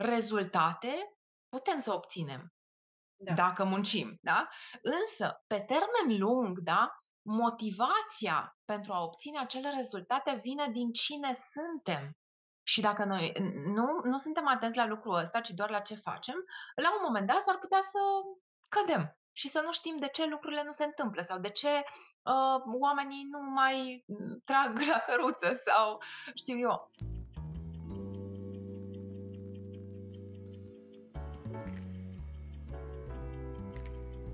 rezultate putem să obținem Da. dacă muncim, da? Însă, pe termen lung, da, motivația pentru a obține acele rezultate vine din cine suntem. Și dacă noi nu suntem atenți la lucrul ăsta, ci doar la ce facem, la un moment dat s-ar putea să cădem și să nu știm de ce lucrurile nu se întâmplă sau de ce oamenii nu mai trag la căruță sau știu eu.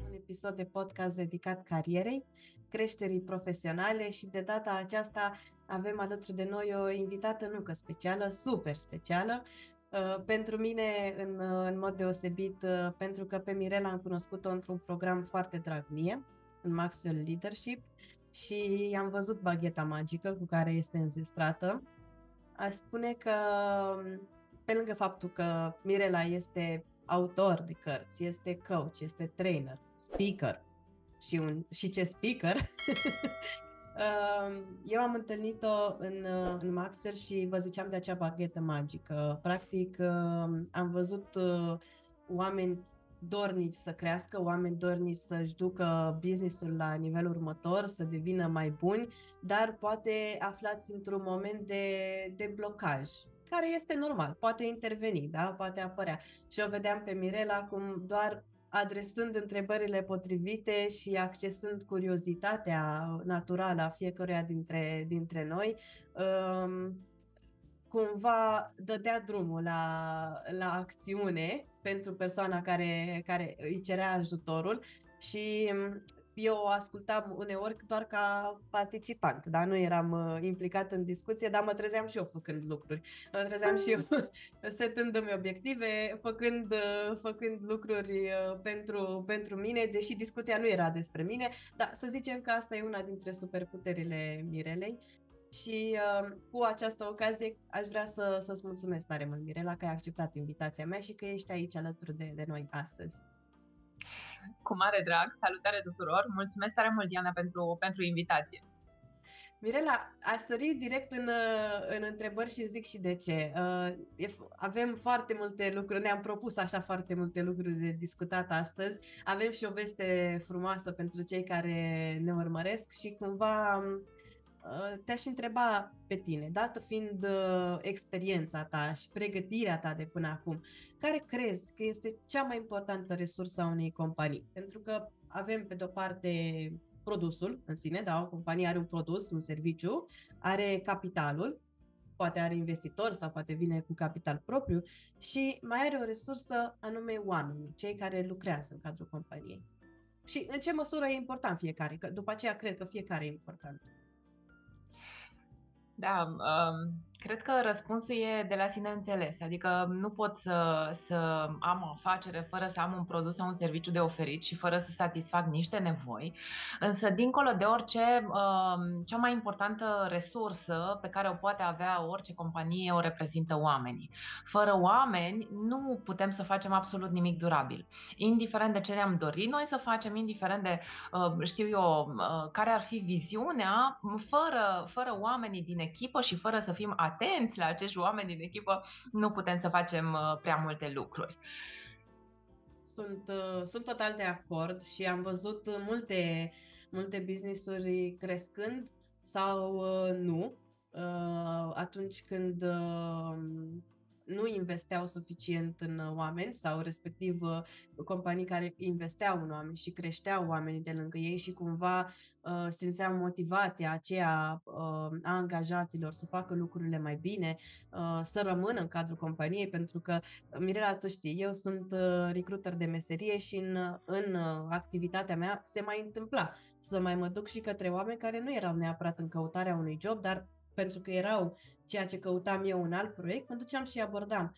Un episod de podcast dedicat carierei, creșterii profesionale și de data aceasta avem alături de noi o invitată nu că specială, super specială. Pentru mine, în mod deosebit, pentru că pe Mirela am cunoscut-o într-un program foarte drag mie, în Maxwell Leadership, și am văzut bagheta magică cu care este înzestrată. Aș spune că, pe lângă faptul că Mirela este autor de cărți, este coach, este trainer, speaker și ce speaker, eu am întâlnit-o în Maxwell și vă ziceam de acea baghetă magică. Practic, am văzut oameni dornici să crească, oameni dornici să-și ducă business-ul la nivelul următor, să devină mai buni, dar poate aflați într-un moment de blocaj, care este normal, poate interveni, da? Poate apărea. Și o vedeam pe Mirela cum doar adresând întrebările potrivite și accesând curiozitatea naturală a fiecăruia dintre noi, cumva dădea drumul la acțiune pentru persoana care îi cerea ajutorul și eu o ascultam uneori doar ca participant, dar nu eram implicat în discuție, dar mă trezeam și eu făcând lucruri. Mă trezeam și eu setându-mi obiective, făcând lucruri pentru mine, deși discuția nu era despre mine, dar să zicem că asta e una dintre superputerile Mirelei. Și cu această ocazie aș vrea să-ți mulțumesc tare mult, Mirela, că ai acceptat invitația mea și că ești aici alături de noi astăzi. Cu mare drag, salutare tuturor! Mulțumesc tare mult, Diana, pentru invitație. Mirela, aș sări direct în întrebări și zic și de ce. Avem foarte multe lucruri, ne-am propus așa foarte multe lucruri de discutat astăzi. Avem și o veste frumoasă pentru cei care ne urmăresc și cumva te-aș întreba pe tine, dată fiind experiența ta și pregătirea ta de până acum, care crezi că este cea mai importantă resursă a unei companii? Pentru că avem pe de-o parte produsul în sine, da, o companie are un produs, un serviciu, are capitalul, poate are investitori sau poate vine cu capital propriu și mai are o resursă anume oamenii, cei care lucrează în cadrul companiei. Și în ce măsură e important fiecare? Că după aceea cred că fiecare e important. Da, cred că răspunsul e de la sine înțeles, adică nu pot să am o afacere fără să am un produs sau un serviciu de oferit și fără să satisfac niște nevoi, însă dincolo de orice, cea mai importantă resursă pe care o poate avea orice companie o reprezintă oamenii. Fără oameni nu putem să facem absolut nimic durabil, indiferent de ce ne-am dorit noi să facem, indiferent de, știu eu, care ar fi viziunea, fără oamenii din echipă și fără să fim atenți la acești oameni din echipă, nu putem să facem prea multe lucruri. Sunt total de acord și am văzut multe business-uri crescând sau nu, atunci când nu investeau suficient în oameni sau respectiv companii care investeau în oameni și creșteau oamenii de lângă ei și cumva simțeau motivația aceea a angajaților să facă lucrurile mai bine, să rămână în cadrul companiei, pentru că, Mirela, tu știi, eu sunt recruiter de meserie și în activitatea mea se mai întâmpla să mai mă duc și către oameni care nu erau neapărat în căutarea unui job, dar pentru că erau ceea ce căutam eu în alt proiect, mă duceam și abordam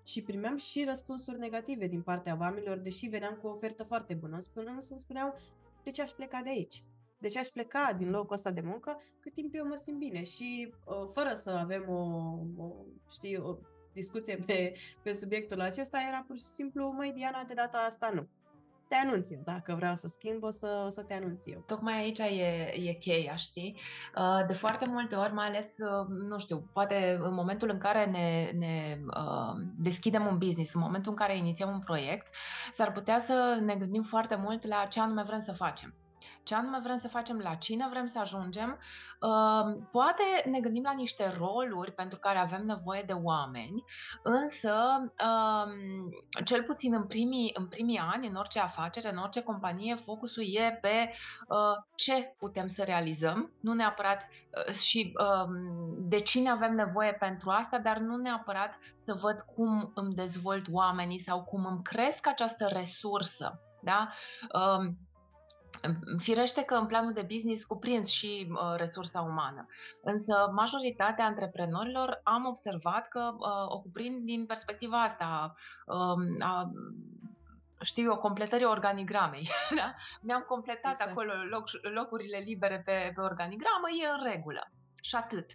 și primeam și răspunsuri negative din partea oamenilor, deși veneam cu o ofertă foarte bună. Îmi spuneau de ce aș pleca de aici, de ce aș pleca din locul ăsta de muncă cât timp eu mă simt bine și fără să avem o discuție pe subiectul acesta, era pur și simplu, măi, Diana, de data asta nu. te anunț eu. Dacă vreau să schimb, o să te anunț eu. Tocmai aici e cheia, știi? De foarte multe ori, mai ales, nu știu, poate în momentul în care ne deschidem un business, în momentul în care inițiem un proiect, s-ar putea să ne gândim foarte mult la ce anume vrem să facem. Ce anume vrem să facem, la cine vrem să ajungem. Poate ne gândim la niște roluri pentru care avem nevoie de oameni, însă, cel puțin în primii ani, în orice afacere, în orice companie, focusul e pe ce putem să realizăm, nu neapărat și de cine avem nevoie pentru asta, dar nu neapărat să văd cum îmi dezvolt oamenii sau cum îmi cresc această resursă. Da? Firește că în planul de business cuprins și resursa umană, însă majoritatea antreprenorilor am observat că o cuprind din perspectiva asta, știu eu, completării organigramei. Da? Mi-am completat Exact. acolo locurile libere pe organigramă, e în regulă. Și atât.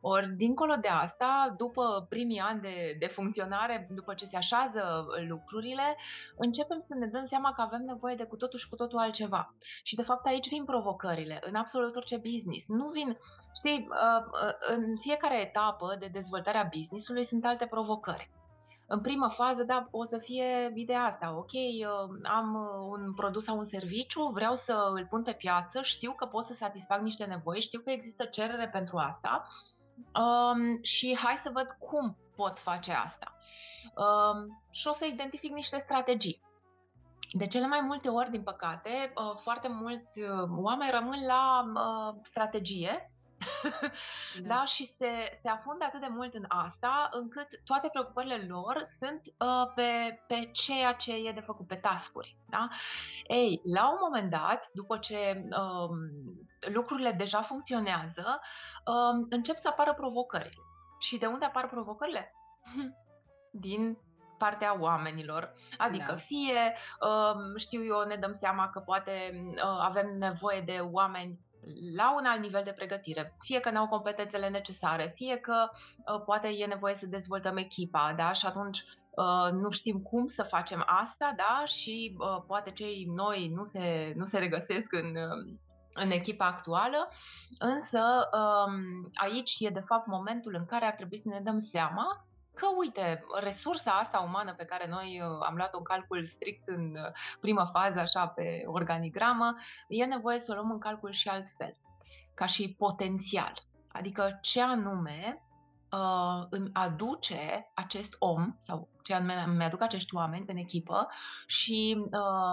Ori, dincolo de asta, după primii ani de funcționare, după ce se așează lucrurile, începem să ne dăm seama că avem nevoie de cu totul și cu totul altceva. Și, de fapt, aici vin provocările, în absolut orice business. Nu vin, știi, în fiecare etapă de dezvoltare a business-ului sunt alte provocări. În primă fază, da, o să fie ideea asta, ok, am un produs sau un serviciu, vreau să îl pun pe piață, știu că pot să satisfac niște nevoi, știu că există cerere pentru asta, și hai să văd cum pot face asta. Și o să identific niște strategii. De cele mai multe ori, din păcate, foarte mulți oameni rămân la strategie. Da? Și se afundă atât de mult în asta, încât toate preocupările lor sunt pe ceea ce e de făcut, pe task-uri. Da? Ei, la un moment dat, după ce lucrurile deja funcționează, încep să apară provocările. Și de unde apar provocările? Din partea oamenilor. Adică fie, știu eu, ne dăm seama că poate avem nevoie de oameni la un alt nivel de pregătire, fie că n-au competențele necesare, fie că poate e nevoie să dezvoltăm echipa, da? Și atunci nu știm cum să facem asta, da? Și poate cei noi nu se regăsesc în echipa actuală, însă aici e de fapt momentul în care ar trebui să ne dăm seama că, uite, resursa asta umană pe care noi am luat-o în calcul strict în prima fază, așa, pe organigramă, e nevoie să o luăm în calcul și altfel, ca și potențial. Adică ce anume îmi aduce acest om sau ce anume îmi aduc acești oameni în echipă și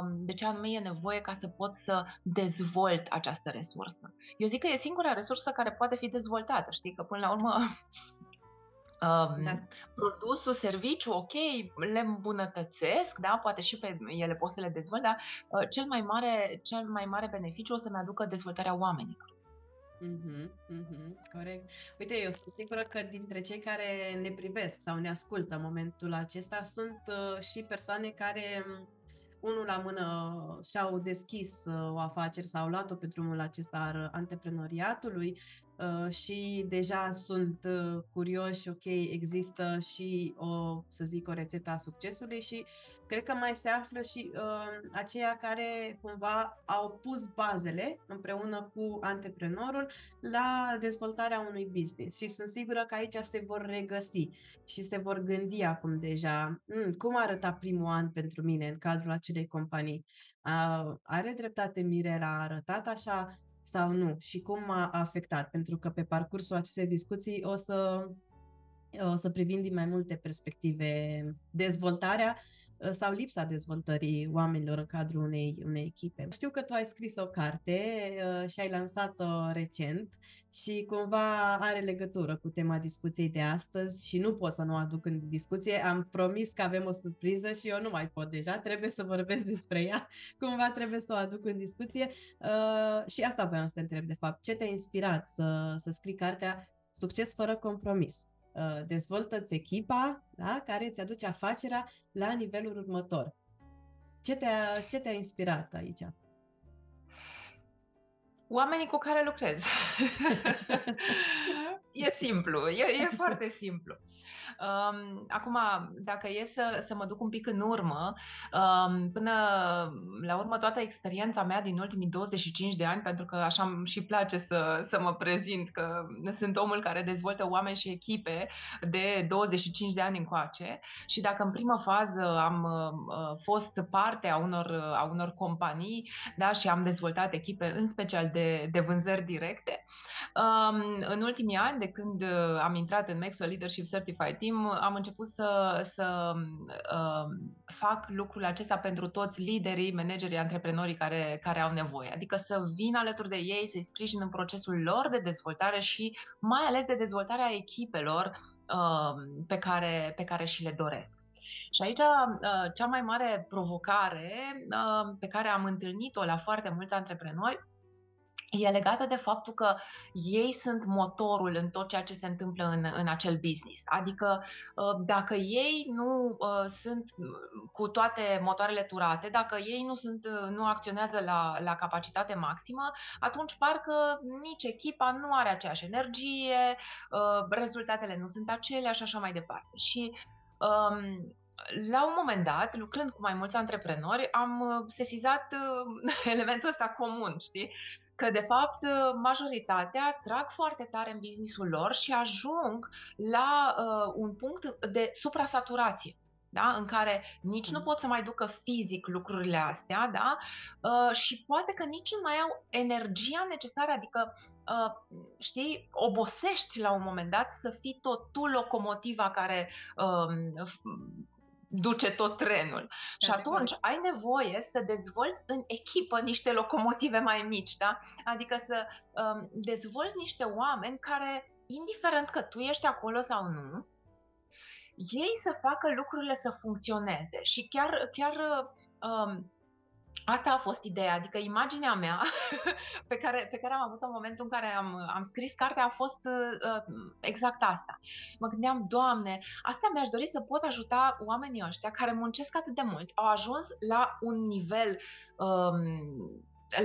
de ce anume e nevoie ca să pot să dezvolt această resursă. Eu zic că e singura resursă care poate fi dezvoltată, știi, că până la urmă produsul, serviciu, ok, le îmbunătățesc, da, poate și pe ele pot să le dezvolt, dar cel mai mare beneficiu o să-mi aducă dezvoltarea oamenilor. Corect. Uite, eu sunt sigură că dintre cei care ne privesc sau ne ascultă în momentul acesta sunt și persoane care unul la mână și-au deschis o afacere sau au luat-o pe drumul acesta al antreprenoriatului și deja sunt curioși, ok, există și să zic, o rețetă a succesului și cred că mai se află și aceia care cumva au pus bazele împreună cu antreprenorul la dezvoltarea unui business și sunt sigură că aici se vor regăsi și se vor gândi acum deja cum arăta primul an pentru mine în cadrul acelei companii. Are dreptate Mirela, a arătat așa sau nu și cum m-a afectat, pentru că pe parcursul acestei discuții o să privim din mai multe perspective dezvoltarea sau lipsa dezvoltării oamenilor în cadrul unei echipe. Știu că tu ai scris o carte și ai lansat-o recent și cumva are legătură cu tema discuției de astăzi și nu pot să nu o aduc în discuție. Am promis că avem o surpriză și eu nu mai pot deja, trebuie să vorbesc despre ea, cumva trebuie să o aduc în discuție și asta voiam să te întreb de fapt. Ce te-a inspirat să scrii cartea Succes fără compromis? Dezvoltă-ți echipa, da, care îți aduce afacerea la nivelul următor. Ce te-a inspirat aici? Oamenii cu care lucrez. E simplu, e foarte simplu. Acum, dacă e să mă duc un pic în urmă, până la urmă toată experiența mea din ultimii 25 de ani, pentru că așa îmi și place să mă prezint, că sunt omul care dezvoltă oameni și echipe de 25 de ani încoace, și dacă în primă fază am fost parte a unor companii, da, și am dezvoltat echipe în special de vânzări directe, în ultimii ani, de când am intrat în Maxwell Leadership Certified Team, am început să fac lucrul acesta pentru toți liderii, managerii, antreprenorii care au nevoie. Adică să vin alături de ei, să-i sprijin în procesul lor de dezvoltare și mai ales de dezvoltarea echipelor pe care și le doresc. Și aici cea mai mare provocare pe care am întâlnit-o la foarte mulți antreprenori e legată de faptul că ei sunt motorul în tot ceea ce se întâmplă în acel business. Adică dacă ei nu sunt cu toate motoarele turate, dacă ei nu acționează la capacitate maximă, atunci parcă nici echipa nu are aceeași energie, rezultatele nu sunt aceleași și așa mai departe. Și la un moment dat, lucrând cu mai mulți antreprenori, am sesizat elementul ăsta comun, știi? Că, de fapt, majoritatea trag foarte tare în business-ul lor și ajung la un punct de suprasaturație, da? În care nici nu pot să mai ducă fizic lucrurile astea, da? Și poate că nici nu mai au energia necesară, adică știi, obosești la un moment dat să fii tot tu locomotiva care duce tot trenul. Și atunci ai nevoie să dezvolți în echipă niște locomotive mai mici, da? Adică să dezvolți niște oameni care, indiferent că tu ești acolo sau nu, ei să facă lucrurile să funcționeze. Și chiar asta a fost ideea, adică imaginea mea pe care am avut-o în momentul în care am scris cartea a fost exact asta. Mă gândeam, Doamne, asta mi-aș dori să pot ajuta oamenii ăștia care muncesc atât de mult, au ajuns la un nivel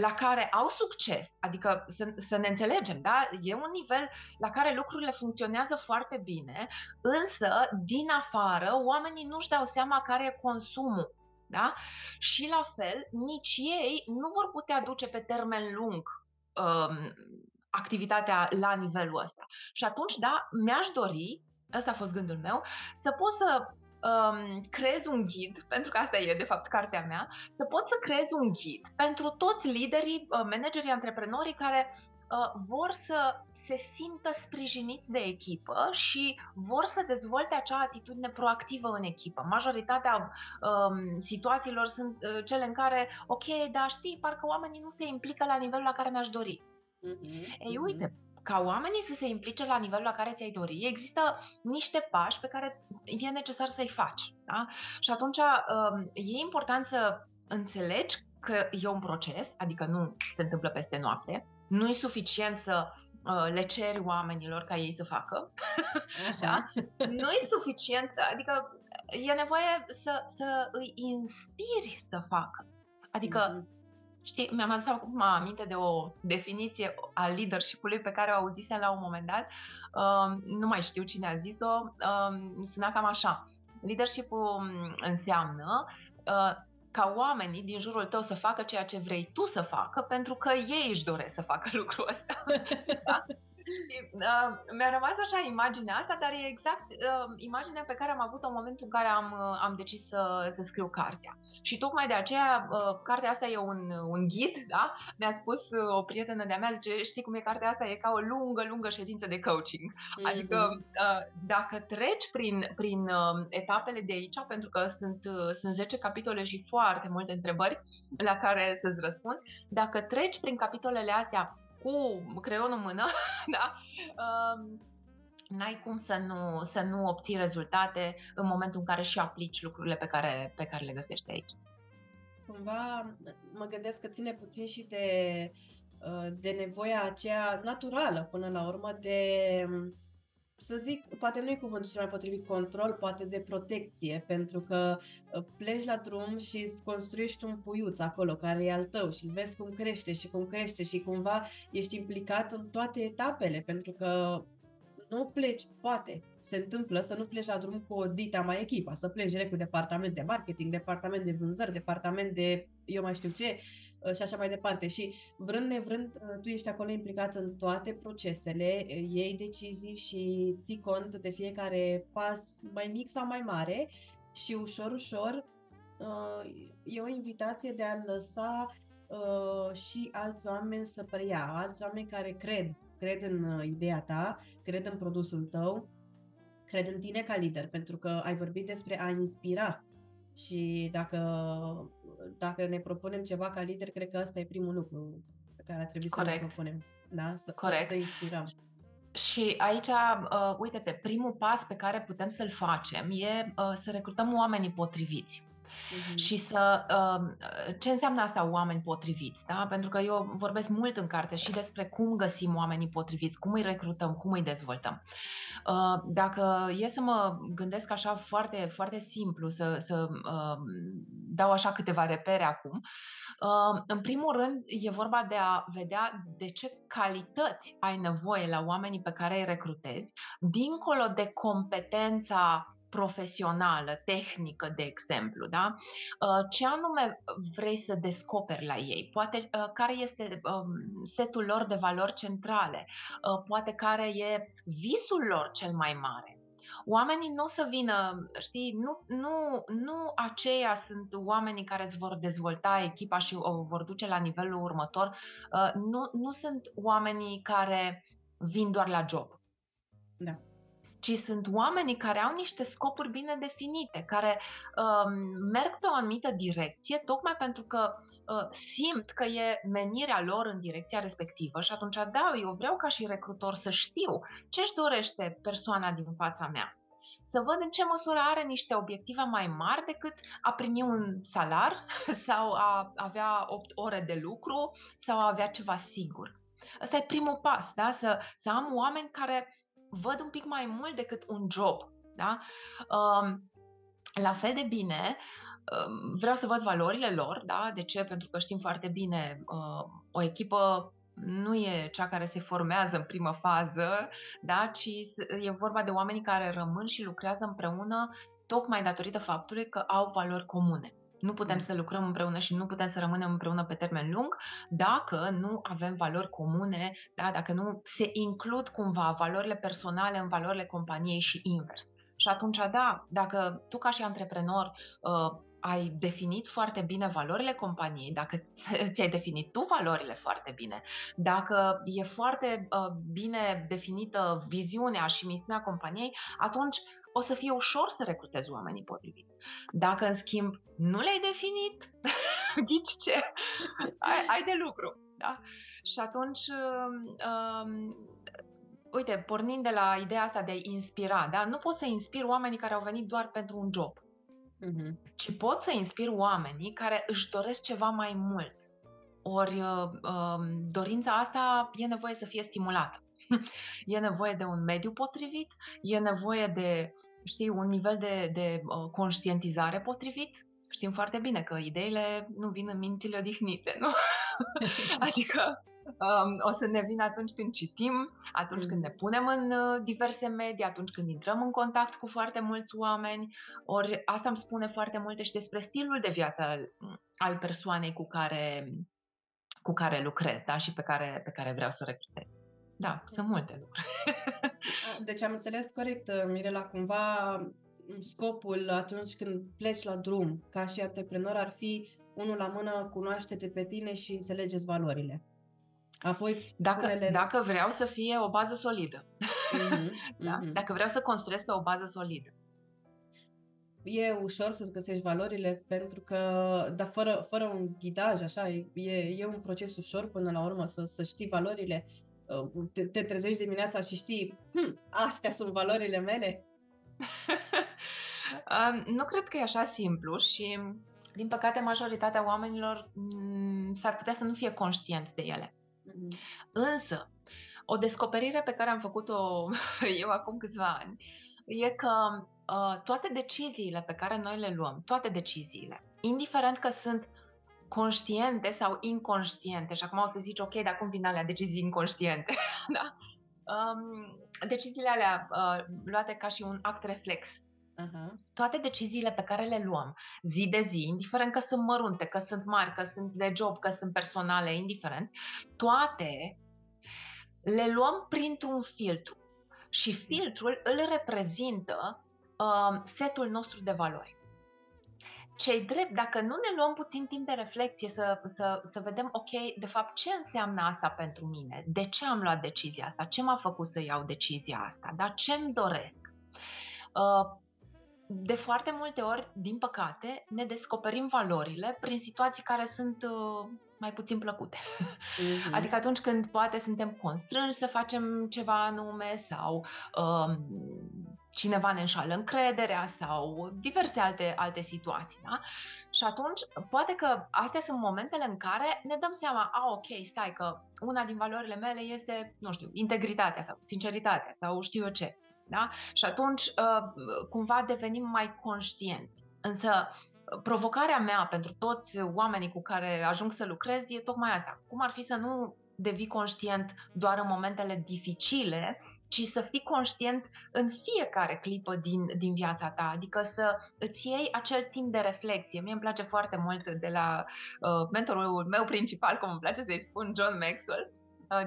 la care au succes, adică să ne înțelegem, da? E un nivel la care lucrurile funcționează foarte bine, însă din afară oamenii nu-și dau seama care e consumul. Da? Și la fel, nici ei nu vor putea duce pe termen lung activitatea la nivelul ăsta. Și atunci, da, mi-aș dori, ăsta a fost gândul meu, să pot să creez un ghid, pentru că asta e de fapt cartea mea, să pot să creez un ghid pentru toți liderii, managerii, antreprenorii care vor să se simtă sprijiniți de echipă și vor să dezvolte acea atitudine proactivă în echipă. Majoritatea situațiilor sunt cele în care, ok, dar știi, parcă oamenii nu se implică la nivelul la care mi-aș dori. Ei, uite, ca oamenii să se implice la nivelul la care ți-ai dori, există niște pași pe care e necesar să-i faci. Da? Și atunci e important să înțelegi că e un proces, adică nu se întâmplă peste noapte, nu e suficient să le ceri oamenilor ca ei să facă, da? Nu e suficient, adică e nevoie să îi inspiri să facă. Adică, știi, mi-am adus acum aminte de o definiție a leadership-ului pe care o auzisem la un moment dat, nu mai știu cine a zis-o, suna cam așa. Leadership-ul înseamnă ca oamenii din jurul tău să facă ceea ce vrei tu să facă, pentru că ei își doresc să facă lucrul ăsta. Da? Și mi-a rămas așa imaginea asta, dar e exact imaginea pe care am avut-o în momentul în care am decis să scriu cartea. Și tocmai de aceea, cartea asta e un ghid, da? Mi-a spus o prietenă de-a mea, zice, știi cum e cartea asta? E ca o lungă ședință de coaching. Adică dacă treci prin etapele de aici, pentru că sunt 10 capitole și foarte multe întrebări la care să-ți răspunzi, dacă treci prin capitolele astea cu creionul în mână, da? N-ai cum să nu obții rezultate în momentul în care și aplici lucrurile pe care le găsești aici. Cumva mă gândesc că ține puțin și de nevoia aceea naturală până la urmă de, să zic, poate nu e cuvântul cel mai potrivit, control, poate de protecție, pentru că pleci la drum și îți construiești un puiuț acolo care e al tău și vezi cum crește și cum crește și cumva ești implicat în toate etapele, pentru că nu pleci, poate, se întâmplă să nu pleci la drum cu o dita mai echipă, să pleci direct cu departament de marketing, departament de vânzări, departament de eu mai știu ce și așa mai departe. Și vrând nevrând, tu ești acolo implicat în toate procesele, iei decizii și ții cont de fiecare pas mai mic sau mai mare și ușor, ușor e o invitație de a lăsa și alți oameni să preia, alți oameni care cred în ideea ta, cred în produsul tău, cred în tine ca lider, pentru că ai vorbit despre a inspira și dacă ne propunem ceva ca lider, cred că ăsta e primul lucru pe care ar trebui să ne Corect, propunem, da? Să corect. inspirăm. Și aici, uite-te, primul pas pe care putem să-l facem e să recrutăm oamenii potriviți. Și ce înseamnă asta oameni potriviți, da? Pentru că eu vorbesc mult în carte și despre cum găsim oamenii potriviți, cum îi recrutăm, cum îi dezvoltăm. Dacă e să mă gândesc așa foarte, foarte simplu, să dau așa câteva repere acum, în primul rând e vorba de a vedea de ce calități ai nevoie la oamenii pe care îi recrutezi, dincolo de competența profesională, tehnică, de exemplu, da? Ce anume vrei să descoperi la ei? Poate care este setul lor de valori centrale? Poate care e visul lor cel mai mare? Oamenii nu o să vină, știi, nu aceia sunt oamenii care îți vor dezvolta echipa și o vor duce la nivelul următor. Nu sunt oamenii care vin doar la job. Da. Ci sunt oamenii care au niște scopuri bine definite, care merg pe o anumită direcție, tocmai pentru că simt că e menirea lor în direcția respectivă și atunci, da, eu vreau ca și recrutor să știu ce își dorește persoana din fața mea. Să văd în ce măsură are niște obiective mai mari decât a primi un salar sau a avea 8 ore de lucru sau a avea ceva sigur. Ăsta e primul pas, da? Să am oameni care văd un pic mai mult decât un job. Da? La fel de bine, vreau să văd valorile lor. Da? De ce? Pentru că știm foarte bine, o echipă nu e cea care se formează în primă fază, da? Ci e vorba de oamenii care rămân și lucrează împreună tocmai datorită faptului că au valori comune. Nu putem să lucrăm împreună și nu putem să rămânem împreună pe termen lung dacă nu avem valori comune, da? Dacă nu se includ cumva valorile personale în valorile companiei și invers. Și atunci, da, dacă tu ca și antreprenor ai definit foarte bine valorile companiei, dacă ți-ai definit tu valorile foarte bine, dacă e foarte bine definită viziunea și misiunea companiei, atunci o să fie ușor să recrutezi oamenii potriviți. Dacă, în schimb, nu le-ai definit, ghici ce? Ai de lucru. Da? Și atunci, uite, pornind de la ideea asta de a inspira, da? Nu poți să inspiri oamenii care au venit doar pentru un job, ci poți să inspiri oamenii care își doresc ceva mai mult. Ori dorința asta e nevoie să fie stimulată. E nevoie de un mediu potrivit, e nevoie de, știi, un nivel de conștientizare potrivit. Știm foarte bine că ideile nu vin în mințile odihnite, nu? Adică o să ne vină atunci când citim, atunci când ne punem în diverse medii, atunci când intrăm în contact cu foarte mulți oameni. Ori asta îmi spune foarte multe și despre stilul de viață al persoanei cu care lucrez, da? Și pe care vreau să o recrutez. Da, sunt multe lucruri. Deci am înțeles corect, Mirela, cumva scopul atunci când pleci la drum ca și antreprenor ar fi unul la mână, cunoaște-te pe tine și înțelegeți valorile. Apoi dacă vreau să fie o bază solidă. Da? Dacă vreau să construiesc pe o bază solidă. E ușor să-ți găsești valorile pentru că, dar fără un ghidaj, așa, e un proces ușor până la urmă să știi valorile. Te trezești dimineața și știi, astea sunt valorile mele? Nu cred că e așa simplu și, din păcate, majoritatea oamenilor s-ar putea să nu fie conștienți de ele. Însă, o descoperire pe care am făcut-o eu acum câțiva ani e că toate deciziile pe care noi le luăm, toate deciziile, indiferent că sunt conștiente sau inconștiente, și acum o să zici, ok, dar cum vin alea decizii inconștiente? Da? Deciziile alea luate ca și un act reflex. Aha. Toate deciziile pe care le luăm zi de zi, indiferent că sunt mărunte, că sunt mari, că sunt de job, că sunt personale, indiferent, toate le luăm printr-un filtru. Și filtrul îl reprezintă setul nostru de valori. Ce-i drept, dacă nu ne luăm puțin timp de reflexie să vedem, ok, de fapt, ce înseamnă asta pentru mine? De ce am luat decizia asta? Ce m-a făcut să iau decizia asta? Dar ce-mi doresc? De foarte multe ori, din păcate, ne descoperim valorile prin situații care sunt mai puțin plăcute. Adică atunci când poate suntem constrânși să facem ceva anume sau cineva ne înșală încrederea sau diverse alte situații. Da? Și atunci, poate că astea sunt momentele în care ne dăm seama, ok, stai că una din valorile mele este, nu știu, integritatea sau sinceritatea sau știu eu ce. Da? Și atunci, cumva devenim mai conștienți. Însă, provocarea mea pentru toți oamenii cu care ajung să lucrez e tocmai asta. Cum ar fi să nu devii conștient doar în momentele dificile, ci să fii conștient în fiecare clipă din viața ta, adică să îți iei acel timp de reflexie. Mie îmi place foarte mult de la mentorul meu principal, cum îmi place să-i spun, John Maxwell,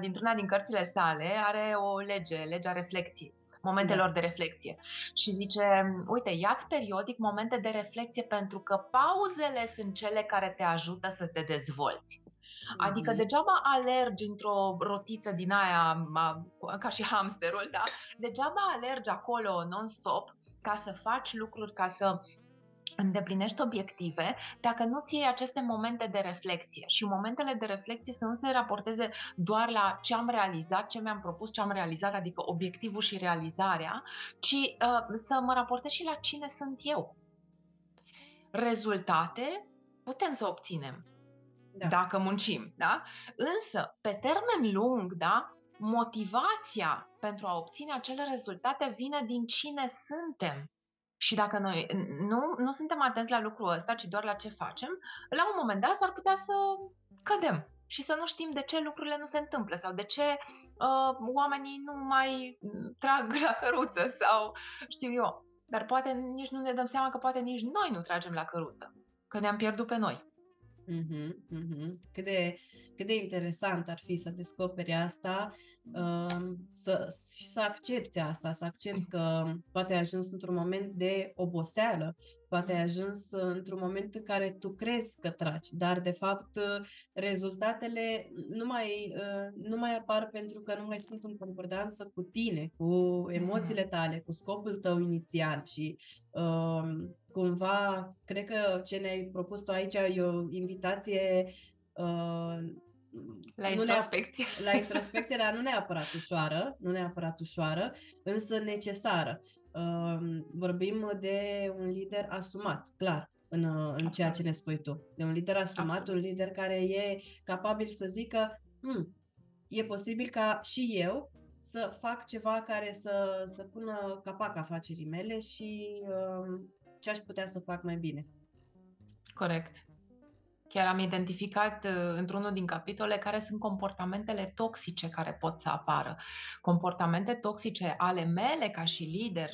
dintr-una din cărțile sale, are o legea reflexiei, momentelor de reflexie. Și zice, uite, ia-ți periodic momente de reflexie pentru că pauzele sunt cele care te ajută să te dezvolți. Adică degeaba alergi într-o rotiță din aia, ca și hamsterul, da? Degeaba alergi acolo non-stop ca să faci lucruri, ca să îndeplinești obiective, dacă nu-ți iei aceste momente de reflexie. Și momentele de reflexie să nu se raporteze doar la ce am realizat, ce mi-am propus, ce am realizat, adică obiectivul și realizarea, ci să mă raportez și la cine sunt eu. Rezultate putem să obținem dacă muncim, da? Însă, pe termen lung, da, motivația pentru a obține acele rezultate vine din cine suntem. Și dacă noi nu suntem atenți la lucrul ăsta, ci doar la ce facem, la un moment dat s-ar putea să cădem și să nu știm de ce lucrurile nu se întâmplă sau de ce oamenii nu mai trag la căruță sau știu eu. Dar poate nici nu ne dăm seama că poate nici noi nu tragem la căruță, că ne-am pierdut pe noi. Cât de interesant ar fi să descoperi asta, să accepti asta, să accepti că poate ai ajuns într-un moment de oboseală, poate ai ajuns într-un moment în care tu crezi că tragi, dar de fapt rezultatele nu mai apar pentru că nu mai sunt în concordanță cu tine, cu emoțiile tale, cu scopul tău inițial și cumva, cred că ce ne-ai propus tu aici e o invitație la introspecție. La introspecție, dar nu neapărat ușoară, însă necesară. Vorbim de un lider asumat, clar, în ceea ce ne spui tu. De un lider asumat, Absolut. Un lider care e capabil să zică e posibil ca și eu să fac ceva care să pună capac afacerii mele și ce aș putea să fac mai bine. Corect. Chiar am identificat într-unul din capitole care sunt comportamentele toxice care pot să apară. Comportamente toxice ale mele ca și lider,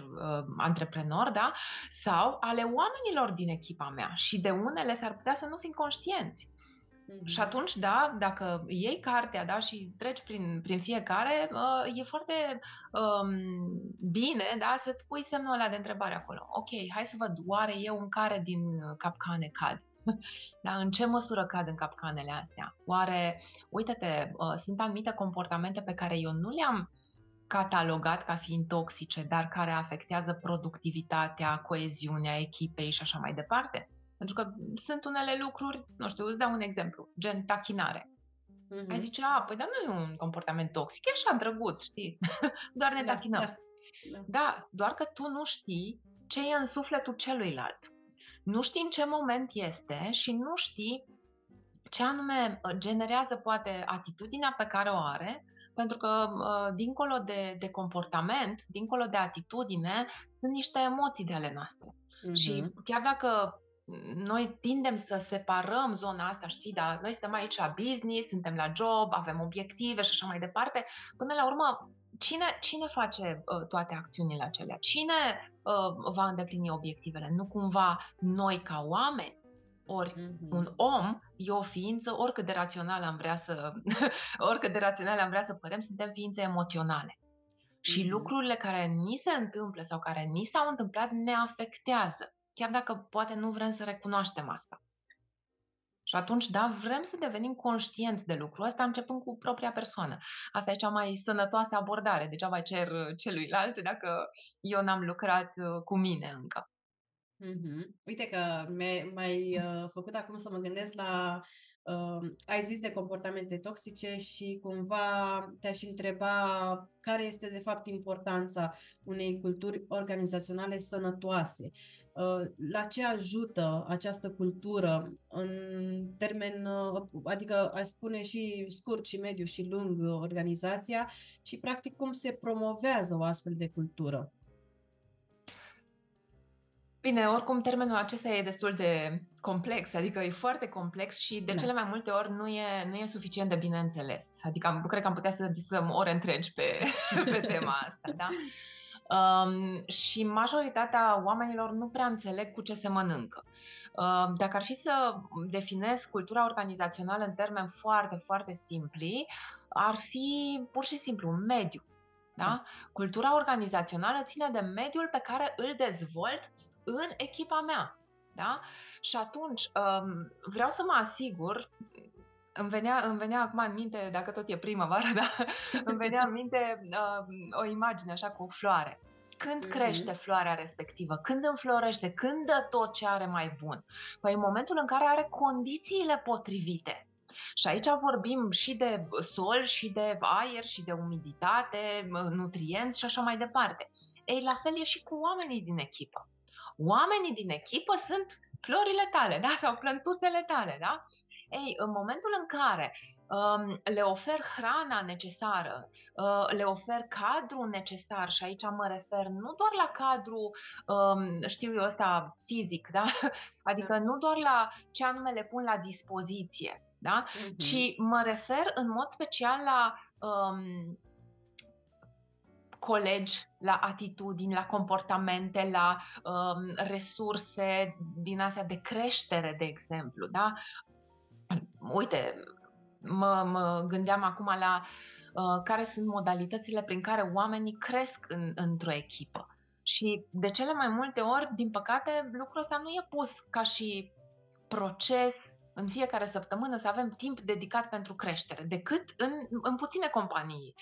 antreprenor, da? Sau ale oamenilor din echipa mea. Și de unele s-ar putea să nu fim conștienți. Și atunci, da, dacă iei cartea, da, și treci prin fiecare, e foarte bine, da, să-ți pui semnul ăla de întrebare acolo. Ok, hai să văd, oare eu în care din capcane cad? Da, în ce măsură cad în capcanele astea? Oare, uite-te, sunt anumite comportamente pe care eu nu le-am catalogat ca fiind toxice, dar care afectează productivitatea, coeziunea echipei și așa mai departe? Pentru că sunt unele lucruri, nu știu, îți dau un exemplu, gen tachinare. Ai zice, păi dar nu e un comportament toxic, e așa drăguț, știi? Doar ne tachinăm. Da, doar că tu nu știi ce e în sufletul celuilalt. Nu știi în ce moment este și nu știi ce anume generează poate atitudinea pe care o are, pentru că dincolo de comportament, dincolo de atitudine, sunt niște emoții de ale noastre. Și chiar dacă noi tindem să separăm zona asta, știi, dar noi suntem aici la business, suntem la job, avem obiective și așa mai departe, până la urmă cine face toate acțiunile acelea? Cine va îndeplini obiectivele? Nu cumva noi ca oameni? Ori un Mhm. om e o ființă, oricât de rațional am vrea să, oricât de rațional am vrea să părem, suntem ființe emoționale. Și Mhm. lucrurile care ni se întâmplă sau care ni s-au întâmplat ne afectează, chiar dacă poate nu vrem să recunoaștem asta. Și atunci, da, vrem să devenim conștienți de lucrul ăsta, începând cu propria persoană. Asta e cea mai sănătoasă abordare. Degeaba cer celuilalt dacă eu n-am lucrat cu mine încă. Mhm. Uite că m-ai făcut acum să mă gândesc la ai zis de comportamente toxice și cumva te-aș întreba care este de fapt importanța unei culturi organizaționale sănătoase. La ce ajută această cultură în termen, adică aș spune și scurt și mediu și lung organizația și practic cum se promovează o astfel de cultură? Bine, oricum termenul acesta e destul de complex, adică e foarte complex și de Da. cele mai multe ori nu e suficient de bine înțeles. Adică cred că am putea să discutăm ore întregi pe, pe tema asta, da? Și majoritatea oamenilor nu prea înțeleg cu ce se mănâncă. Dacă ar fi să definez cultura organizațională în termeni foarte, foarte simpli, ar fi pur și simplu un mediu. Da. Da? Cultura organizațională ține de mediul pe care îl dezvolt în echipa mea. Da? Și atunci vreau să mă asigur, îmi venea acum în minte, dacă tot e primăvară, da? Îmi venea în minte o imagine așa cu o floare. Când crește Mhm. floarea respectivă? Când înflorește? Când dă tot ce are mai bun? Păi în momentul în care are condițiile potrivite. Și aici vorbim și de sol, și de aer, și de umiditate, nutrienți și așa mai departe. Ei, la fel e și cu oamenii din echipă. Oamenii din echipă sunt florile tale, da? Sau plântuțele tale, da? Ei, în momentul în care le ofer hrana necesară, le ofer cadrul necesar și aici mă refer nu doar la cadru, știu eu ăsta fizic, da? Da. Adică nu doar la ce anume le pun la dispoziție, da? Mhm. Ci mă refer în mod special la colegi, la atitudini, la comportamente, la resurse din astea de creștere, de exemplu, da? Uite, mă gândeam acum la care sunt modalitățile prin care oamenii cresc într-o echipă. Și de cele mai multe ori, din păcate, lucrul ăsta nu e pus ca și proces în fiecare săptămână să avem timp dedicat pentru creștere, decât în puține companii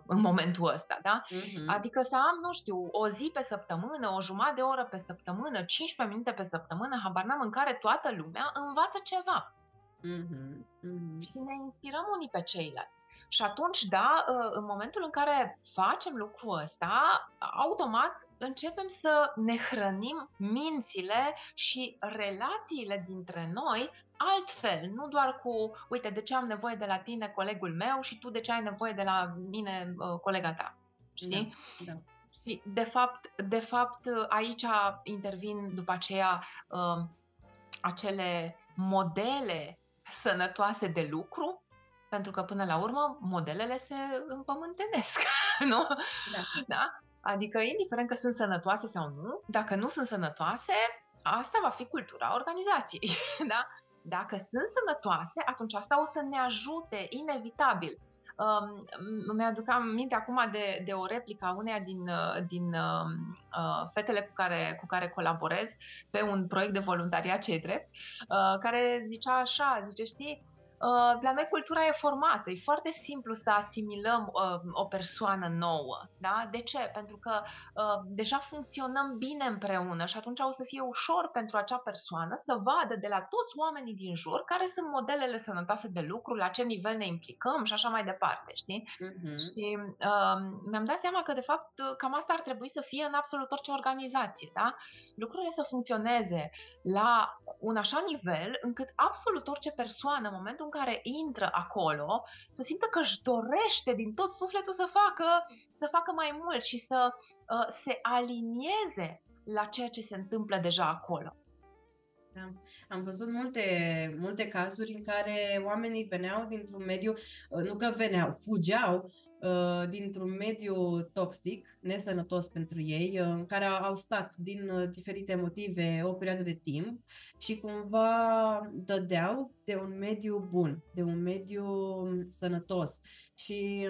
în momentul ăsta, da? Mhm. Adică să am, nu știu, o zi pe săptămână, o jumătate de oră pe săptămână, 15 minute pe săptămână, habar n-am, în care toată lumea învață ceva Mhm. Mhm. și ne inspirăm unii pe ceilalți. Și atunci, da, în momentul în care facem lucrul ăsta, automat începem să ne hrănim mințile și relațiile dintre noi altfel, nu doar cu, uite, de ce am nevoie de la tine, colegul meu, și tu de ce ai nevoie de la mine, colega ta. Da, Știi? da. Și, de fapt, aici intervin după aceea acele modele sănătoase de lucru, pentru că până la urmă modelele se împământenesc, nu? Da. Da? Adică indiferent că sunt sănătoase sau nu, dacă nu sunt sănătoase, asta va fi cultura organizației, da? Dacă sunt sănătoase, atunci asta o să ne ajute inevitabil. Mi-aduc aminte acum de o replică a uneia din fetele cu care colaborez pe un proiect de voluntariat, ce-i drept, care zicea așa, zice, știi, la noi cultura e formată, e foarte simplu să asimilăm o persoană nouă. Da? De ce? Pentru că deja funcționăm bine împreună și atunci o să fie ușor pentru acea persoană să vadă de la toți oamenii din jur care sunt modelele sănătoase de lucru, la ce nivel ne implicăm și așa mai departe, știi? Mhm. Și mi-am dat seama că, de fapt, cam asta ar trebui să fie în absolut orice organizație, da? Lucrurile să funcționeze la un așa nivel încât absolut orice persoană, în momentul în care intră acolo, să simtă că își dorește din tot sufletul să facă mai mult și să se alinieze la ceea ce se întâmplă deja acolo. Da. Am văzut multe cazuri în care oamenii veneau dintr-un mediu, nu că veneau, fugeau dintr-un mediu toxic, nesănătos pentru ei, în care au stat din diferite motive o perioadă de timp și cumva dădeau de un mediu bun, de un mediu sănătos și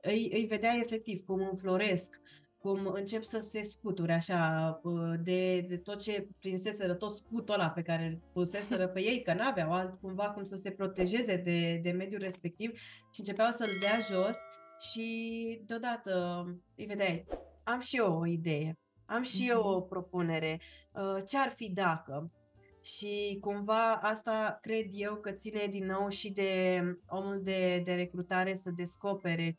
îi vedea efectiv cum înfloresc, cum încep să se scuture așa de tot ce prinseseră, tot scutul ăla pe care îl puseseră pe ei, că n-aveau cumva cum să se protejeze de mediul respectiv și începeau să-l dea jos și deodată îi vedeai, am și eu o idee, am și eu o propunere, ce-ar fi dacă? Și cumva asta cred eu că ține din nou și de omul de recrutare să descopere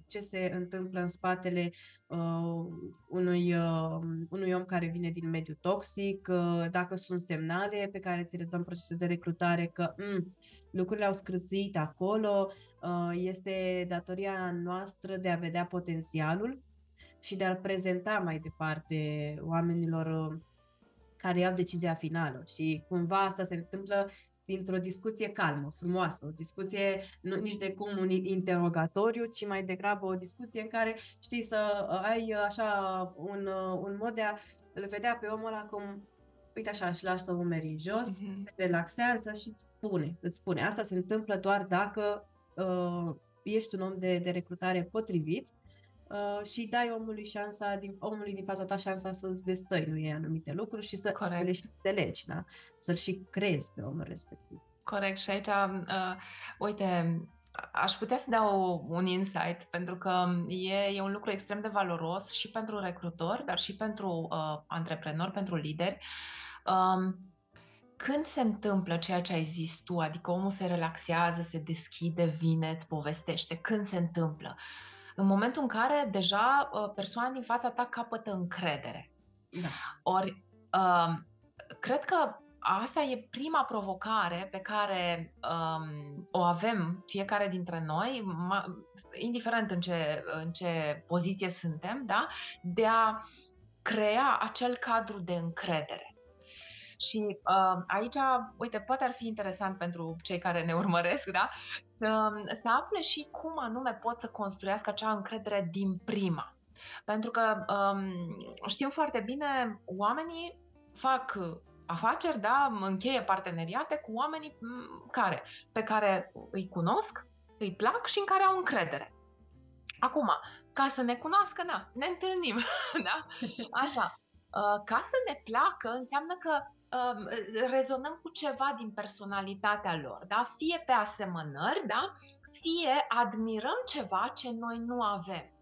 ce se întâmplă în spatele uh, unui om care vine din mediul toxic, dacă sunt semnale pe care ți le dăm procesul de recrutare că lucrurile au scrâțit acolo, este datoria noastră de a vedea potențialul și de a-l prezenta mai departe oamenilor care iau decizia finală și cumva asta se întâmplă dintr-o discuție calmă, frumoasă, o discuție nu nici de cum un interogatoriu, ci mai degrabă o discuție în care știi să ai așa un mod de a îl vedea pe omul ăla cum uite așa, își lasă umerii jos, se relaxează și îți spune. Asta se întâmplă doar dacă ești un om de recrutare potrivit și dai omului din fața ta șansa să-ți destăinuie anumite lucruri și să le și înțelegi, da? Să-l și crezi pe omul respectiv. Corect. Și aici, uite, aș putea să dau un insight, pentru că e un lucru extrem de valoros și pentru recrutori, dar și pentru antreprenori, pentru lideri. Când se întâmplă ceea ce ai zis tu, adică omul se relaxează, se deschide, vine, îți povestește, când se întâmplă? În momentul în care deja persoana din fața ta capătă încredere. Da. Ori, cred că asta e prima provocare pe care o avem fiecare dintre noi, indiferent în ce poziție suntem, da? De a crea acel cadru de încredere. Și aici, uite, poate ar fi interesant pentru cei care ne urmăresc, da? Să afle și cum anume pot să construiască acea încredere din prima. Pentru că știm foarte bine, oamenii fac afaceri, da? Încheie parteneriate cu oamenii pe care îi cunosc, îi plac și în care au încredere. Acum, ca să ne cunoască, ne întâlnim, da? Așa. Ca să ne placă, înseamnă că rezonăm cu ceva din personalitatea lor, da? Fie pe asemănări, da? Fie admirăm ceva ce noi nu avem.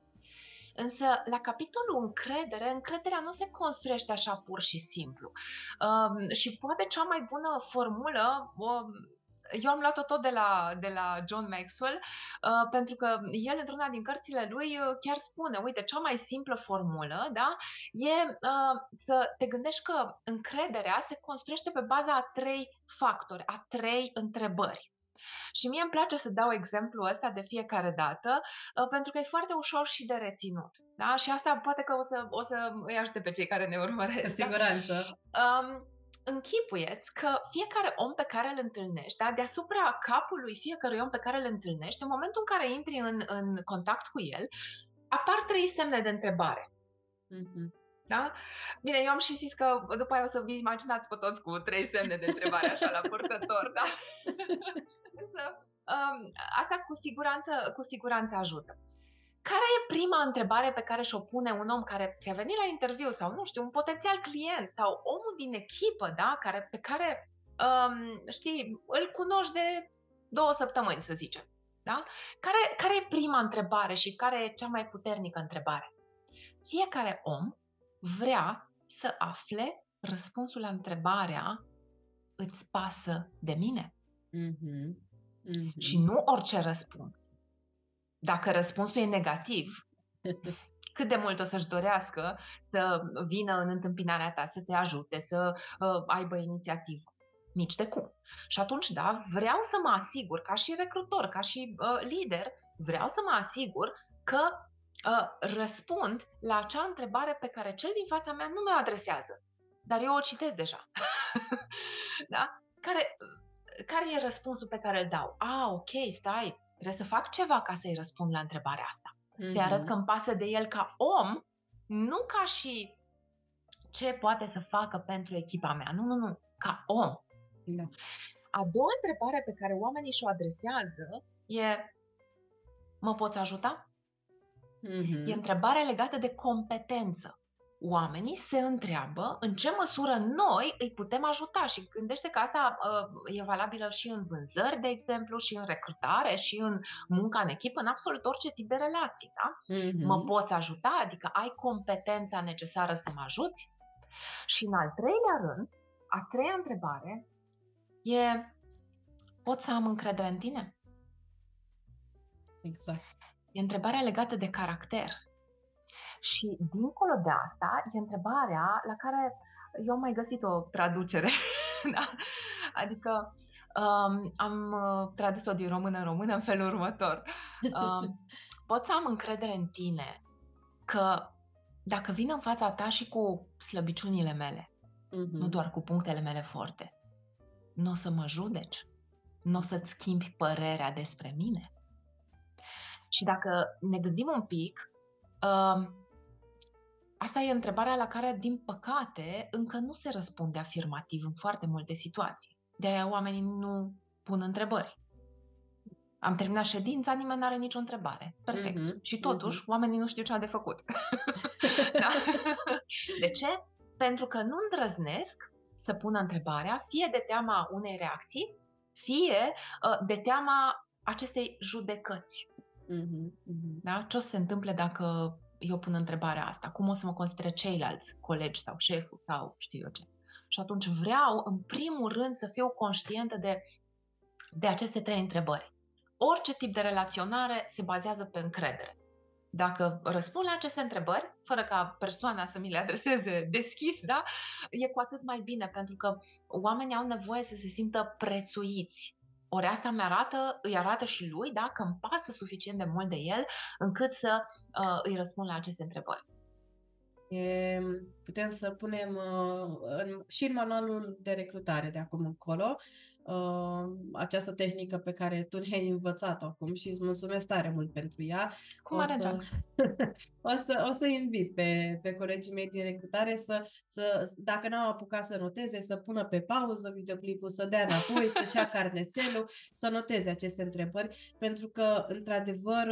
Însă, la capitolul încredere, încrederea nu se construiește așa pur și simplu. Și poate cea mai bună formulă, eu am luat-o tot de la John Maxwell, pentru că el, într-una din cărțile lui, chiar spune, uite, cea mai simplă formulă, da, e să te gândești că încrederea se construiește pe baza a 3 factori, a 3 întrebări. Și mie îmi place să dau exemplul ăsta de fiecare dată, pentru că e foarte ușor și de reținut. Da? Și asta poate că o să îi ajute pe cei care ne urmăresc. Cu siguranță. Da? Închipuieți că fiecare om pe care îl întâlnești, da, deasupra capului fiecărui om pe care îl întâlnești, în momentul în care intri în contact cu el, apar 3 semne de întrebare. Da? Bine, eu am și zis că după aia o să vi imaginați pe toți cu 3 semne de întrebare așa la purtător, da? Însă, asta cu siguranță ajută. Care e prima întrebare pe care și-o pune un om care ți-a venit la interviu sau, nu știu, un potențial client sau omul din echipă, da? Pe care, știi, îl cunoști de 2 săptămâni, să zicem. Da? Care e prima întrebare și care e cea mai puternică întrebare? Fiecare om vrea să afle răspunsul la întrebarea: îți pasă de mine? Și nu orice răspuns. Dacă răspunsul e negativ, cât de mult o să-și dorească să vină în întâmpinarea ta, să te ajute, să aibă inițiativă? Nici de cum. Și atunci, da, vreau să mă asigur, ca și recrutor, ca și lider, vreau să mă asigur că răspund la acea întrebare pe care cel din fața mea nu mi-o adresează. Dar eu o citesc deja. Da? Care e răspunsul pe care îl dau? Ok, stai, trebuie să fac ceva ca să-i răspund la întrebarea asta. Să-i arăt că Mhm. îmi pasă de el ca om, nu ca și ce poate să facă pentru echipa mea. Nu, nu, nu, ca om. Da. A doua întrebare pe care oamenii și-o adresează e: mă poți ajuta? E întrebarea legată de competență. Oamenii se întreabă în ce măsură noi îi putem ajuta și gândește că asta e valabilă și în vânzări, de exemplu, și în recrutare, și în munca în echipă, în absolut orice tip de relații. Da? Mă Mhm. poți ajuta? Adică ai competența necesară să mă ajuți? Și în al treilea rând, a treia întrebare e: pot să am încredere în tine? Exact. E întrebarea legată de caracter. Și dincolo de asta, e întrebarea la care eu am mai găsit o traducere. Da? Adică am tradus-o din română în română în felul următor. Pot să am încredere în tine că dacă vin în fața ta și cu slăbiciunile mele, nu doar cu punctele mele forte, nu o să mă judeci, nu o să-ți schimbi părerea despre mine. Și dacă ne gândim un pic, asta e întrebarea la care, din păcate, încă nu se răspunde afirmativ în foarte multe situații. De-aia oamenii nu pun întrebări. Am terminat ședința, nimeni nu are nicio întrebare. Perfect. Și totuși, oamenii nu știu ce au de făcut. Da? De ce? Pentru că nu îndrăznesc să pună întrebarea, fie de teama unei reacții, fie de teama acestei judecăți. Da? Ce o să se întâmple dacă eu pun întrebarea asta? Cum o să mă considere ceilalți colegi sau șeful sau știu eu ce? Și atunci vreau, în primul rând, să fiu conștientă de aceste trei întrebări. Orice tip de relaționare se bazează pe încredere. Dacă răspund la aceste întrebări, fără ca persoana să mi le adreseze deschis, da, e cu atât mai bine, pentru că oamenii au nevoie să se simtă prețuiți. Ori asta îi arată și lui, da, că îmi pasă suficient de mult de el, încât să îi răspund la aceste întrebări. Putem să punem și în manualul de recrutare de acum încolo această tehnică pe care tu ne-ai învățat-o acum și îți mulțumesc tare mult pentru ea. Cu mare drag. O să invit pe colegii mei din recrutare să dacă n-au apucat să noteze, să pună pe pauză videoclipul, să dea înapoi, să-și ia carnețelul, să noteze aceste întrebări, pentru că, într-adevăr,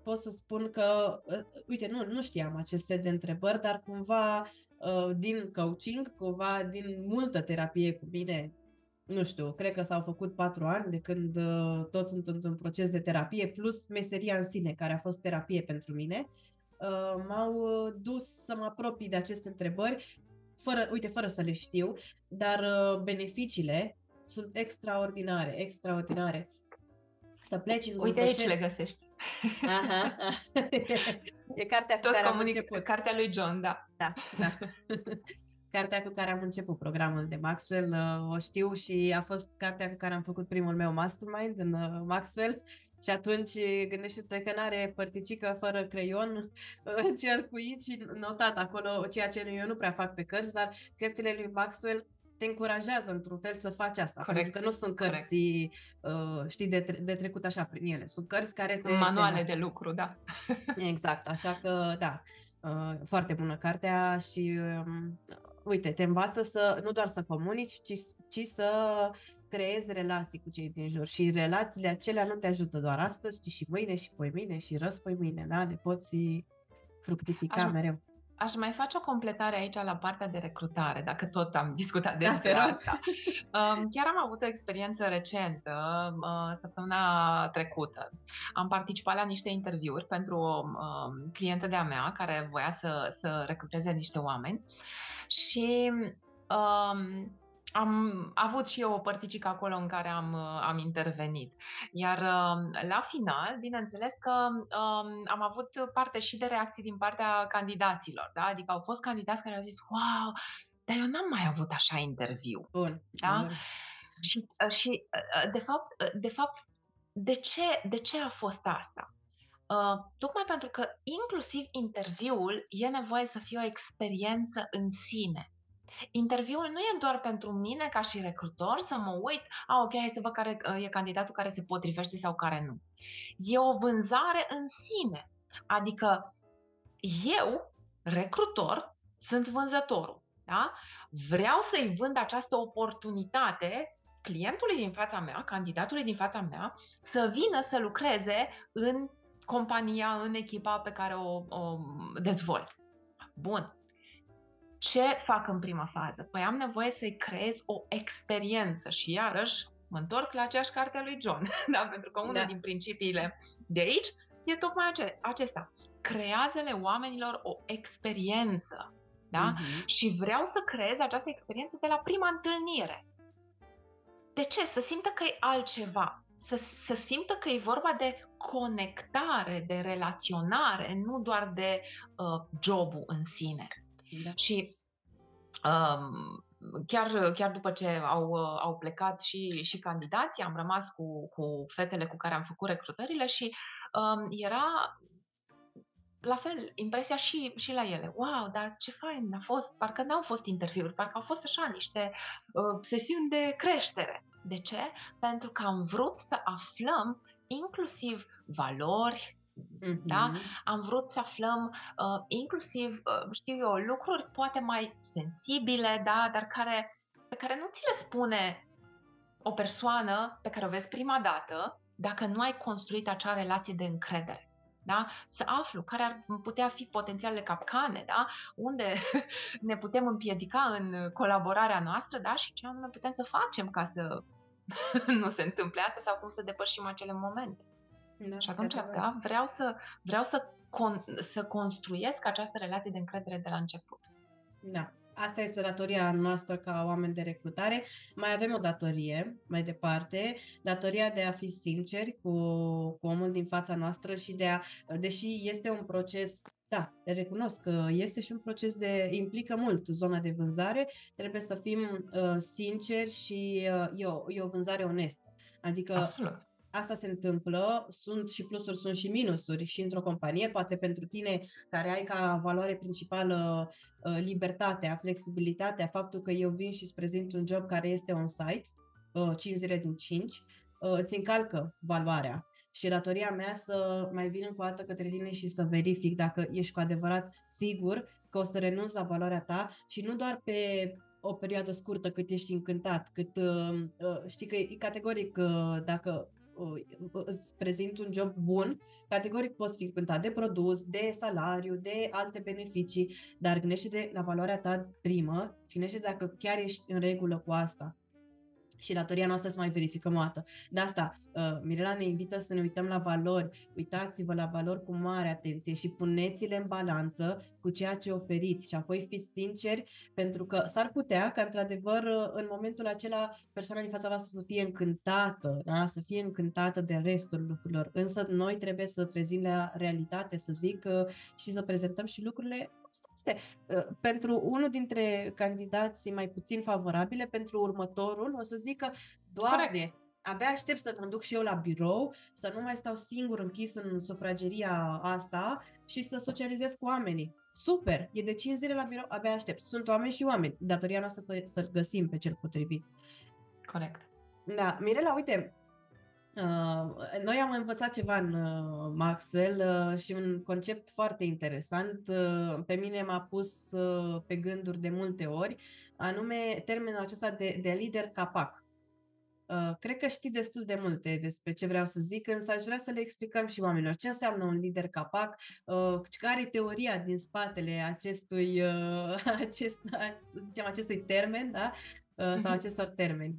pot să spun că, uite, nu știam acest set de întrebări, dar cumva din coaching, cumva din multă terapie cu mine, nu știu, cred că s-au făcut 4 ani de când toți sunt într-un proces de terapie, plus meseria în sine, care a fost terapie pentru mine, m-au dus să mă apropii de aceste întrebări, fără să le știu, dar beneficiile sunt extraordinare, extraordinare. Să pleci într-un proces... Uite aici le găsești. Aha. E cartea cu care am început. Cartea lui John, da. Da. Cartea cu care am început programul de Maxwell, o știu și a fost cartea cu care am făcut primul meu mastermind în Maxwell și atunci gândește-te că n-are părticică fără creion încercuit și notat acolo ceea ce eu nu prea fac pe cărți, dar cărțile lui Maxwell te încurajează într-un fel să faci asta, Corect. pentru că nu sunt cărți, știi, de trecut așa prin ele. Sunt cărți care sunt manuale de lucru, da. Exact, așa că, da, foarte bună cartea și, uite, te învață nu doar să comunici, ci să creezi relații cu cei din jur și relațiile acelea nu te ajută doar astăzi, ci și mâine și poimâine și răspoimâine, da? Le poți fructifica mereu. Aș mai face o completare aici la partea de recrutare, dacă tot am discutat despre asta. Chiar am avut o experiență recentă, săptămâna trecută. Am participat la niște interviuri pentru o clientă de-a mea care voia să recruteze niște oameni și am avut și eu o părticică acolo în care am intervenit. Iar la final, bineînțeles că am avut parte și de reacții din partea candidaților. Da? Adică au fost candidați care au zis: wow, dar eu n-am mai avut așa interviu. Bun. Da? Bun. Și de fapt, de ce a fost asta? Tocmai pentru că inclusiv interviul e nevoie să fie o experiență în sine. Interviul nu e doar pentru mine ca și recrutor să mă uit, ok, hai să văd care e candidatul care se potrivește sau care nu. E o vânzare în sine. Adică eu, recrutor, sunt vânzătorul. Da? Vreau să-i vând această oportunitate clientului din fața mea, candidatului din fața mea, să vină să lucreze în compania, în echipa pe care o dezvolt. Bun. Ce fac în prima fază? Păi am nevoie să-i creez o experiență și iarăși mă întorc la aceeași carte a lui John, da? Pentru că unul din principiile de aici e tocmai acesta. Creează-le oamenilor o experiență, da? Și vreau să creez această experiență de la prima întâlnire. De ce? Să simtă că e altceva. Să simtă că e vorba de conectare, de relaționare, nu doar de jobul în sine. Da. Și chiar după ce au plecat și candidații, am rămas cu fetele cu care am făcut recrutările și era la fel impresia și la ele. Wow, dar ce fain a fost! Parcă n-au fost interviuri, parcă au fost așa niște sesiuni de creștere. De ce? Pentru că am vrut să aflăm inclusiv valori, da? Am vrut să aflăm inclusiv, știu eu, lucruri poate mai sensibile, da? Dar pe care nu ți le spune o persoană pe care o vezi prima dată dacă nu ai construit acea relație de încredere. Da? Să aflu care ar putea fi potențialele capcane, da? Unde ne putem împiedica în colaborarea noastră, da? Și ce anume putem să facem ca să nu se întâmple asta sau cum să depășim acele momente. Da, și atunci, da, vreau să construiesc această relație de încredere de la început. Da. Asta este datoria noastră ca oameni de recrutare. Mai avem o datorie mai departe, datoria de a fi sinceri cu omul din fața noastră și deși este un proces, da, recunosc că este și un proces implică mult zona de vânzare, trebuie să fim sinceri și e o vânzare onestă. Adică absolut. Asta se întâmplă, sunt și plusuri, sunt și minusuri și într-o companie, poate pentru tine care ai ca valoare principală libertatea, flexibilitatea, faptul că eu vin și îți prezint un job care este on-site, 5 zile din 5, îți încalcă valoarea. Și datoria mea să mai vin încă o dată către tine și să verific dacă ești cu adevărat sigur că o să renunți la valoarea ta și nu doar pe o perioadă scurtă cât ești încântat, cât știi că e categoric dacă îți prezint un job bun, categoric poți fi încântat de produs, de salariu, de alte beneficii, dar gândește-te la valoarea ta primă și gândește-te dacă chiar ești în regulă cu asta. Și datoria noastră să mai verificăm o dată. De asta, Mirela ne invită să ne uităm la valori. Uitați-vă la valori cu mare atenție și puneți-le în balanță cu ceea ce oferiți și apoi fiți sinceri, pentru că s-ar putea ca, într-adevăr, în momentul acela persoana din fața voastră să fie încântată, da? Să fie încântată de restul lucrurilor. Însă noi trebuie să trezim la realitate, să zic, și să prezentăm și lucrurile pentru unul dintre candidații mai puțin favorabile, pentru următorul o să zic că, Doamne, abia aștept să mă duc și eu la birou, să nu mai stau singur închis în sufrageria asta și să socializez cu oamenii. Super, e de 5 zile la birou, abia aștept. Sunt oameni și oameni, datoria noastră să-l găsim pe cel potrivit. Corect. Da, Mirela, uite, noi am învățat ceva în Maxwell și un concept foarte interesant, pe mine m-a pus pe gânduri de multe ori, anume termenul acesta de lider capac. Cred că știi destul de multe despre ce vreau să zic, însă aș vrea să le explicăm și oamenilor ce înseamnă un lider capac, care e teoria din spatele acestui termen, da? Sau acestor termeni.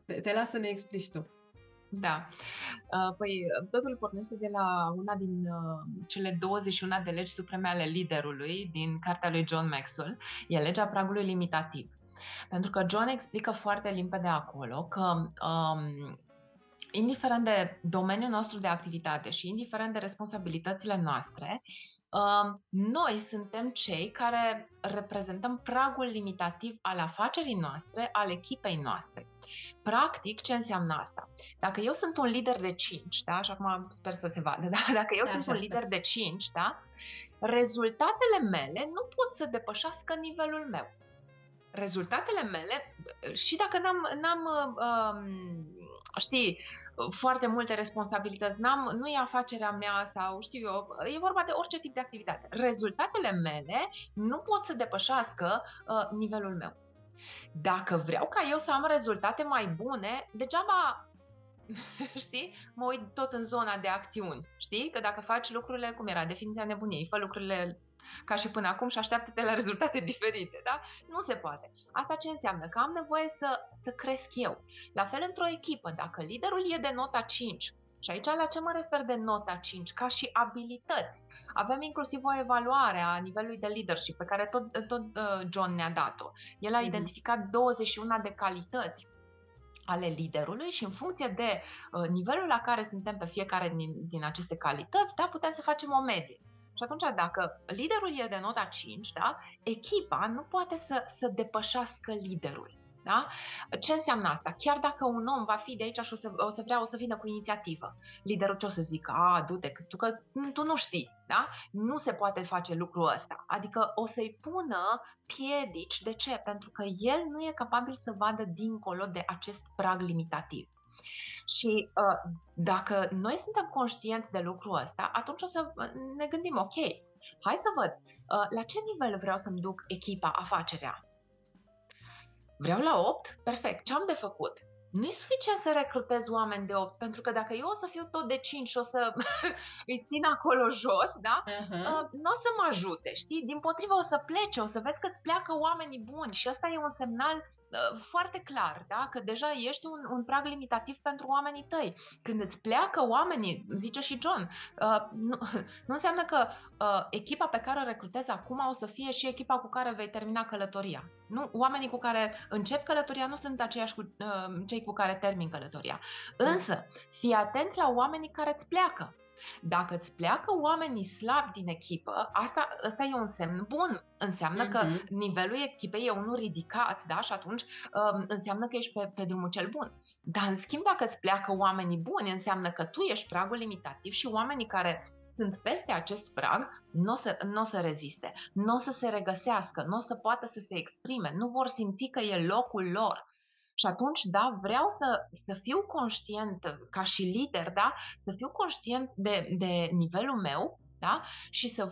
Te las să ne explici tu. Da. Păi totul pornește de la una din cele 21 de legi supreme ale liderului din cartea lui John Maxwell, e legea pragului limitativ. Pentru că John explică foarte limpede acolo că indiferent de domeniul nostru de activitate și indiferent de responsabilitățile noastre, noi suntem cei care reprezentăm pragul limitativ al afacerii noastre, al echipei noastre. Practic, ce înseamnă asta? Dacă eu sunt un lider de 5, da? Și acum sper să se vadă, da? Dacă eu sunt un lider de 5, da? Rezultatele mele nu pot să depășească nivelul meu. rezultatele mele, și dacă n-am știi, foarte multe responsabilități, nu e afacerea mea sau știu eu, e vorba de orice tip de activitate. Rezultatele mele nu pot să depășească nivelul meu. Dacă vreau ca eu să am rezultate mai bune, degeaba știi? Mă uit tot în zona de acțiuni, știi? Că dacă faci lucrurile, cum era definiția nebuniei, fă lucrurile ca și până acum și așteaptă-te la rezultate diferite, da? Nu se poate. Asta ce înseamnă? Că am nevoie să cresc eu. La fel într-o echipă, dacă liderul e de nota 5, și aici la ce mă refer de nota 5? Ca și abilități. Avem inclusiv o evaluare a nivelului de leadership pe care tot John ne-a dat-o. El a identificat 21 de calități ale liderului și în funcție de nivelul la care suntem pe fiecare din aceste calități, da, putem să facem o medie. Și atunci, dacă liderul e de nota 5, da, echipa nu poate să depășească liderul. Da? Ce înseamnă asta? Chiar dacă un om va fi de aici și o să vină cu inițiativă, liderul ce o să zică? Du-te, că tu nu știi. Da? Nu se poate face lucrul ăsta. Adică o să-i pună piedici. De ce? Pentru că el nu e capabil să vadă dincolo de acest prag limitativ. Și dacă noi suntem conștienți de lucrul ăsta, atunci o să ne gândim, ok, hai să văd la ce nivel vreau să-mi duc echipa, afacerea. Vreau la 8? Perfect. Ce am de făcut? Nu e suficient să recrutez oameni de 8, pentru că dacă eu o să fiu tot de 5 și o să îi țin acolo jos, da? Nu o să mă ajute, știi? Dimpotrivă o să plece, o să vezi că îți pleacă oamenii buni și ăsta e un semnal foarte clar, da? Că deja ești un prag limitativ pentru oamenii tăi. Când îți pleacă oamenii, zice și John, nu înseamnă că echipa pe care o recrutezi acum o să fie și echipa cu care vei termina călătoria. Nu? Oamenii cu care încep călătoria nu sunt aceiași cu cei cu care termin călătoria. Însă, fii atent la oamenii care îți pleacă. Dacă îți pleacă oamenii slabi din echipă, asta e un semn bun. Înseamnă că nivelul echipei e unul ridicat, da? Și atunci înseamnă că ești pe drumul cel bun. Dar în schimb, dacă îți pleacă oamenii buni, înseamnă că tu ești pragul limitativ și oamenii care sunt peste acest prag nu o să reziste, nu o să se regăsească, nu o să poată să se exprime, nu vor simți că e locul lor. Și atunci, da, vreau să fiu conștient ca și lider, da, să fiu conștient de nivelul meu, da, și să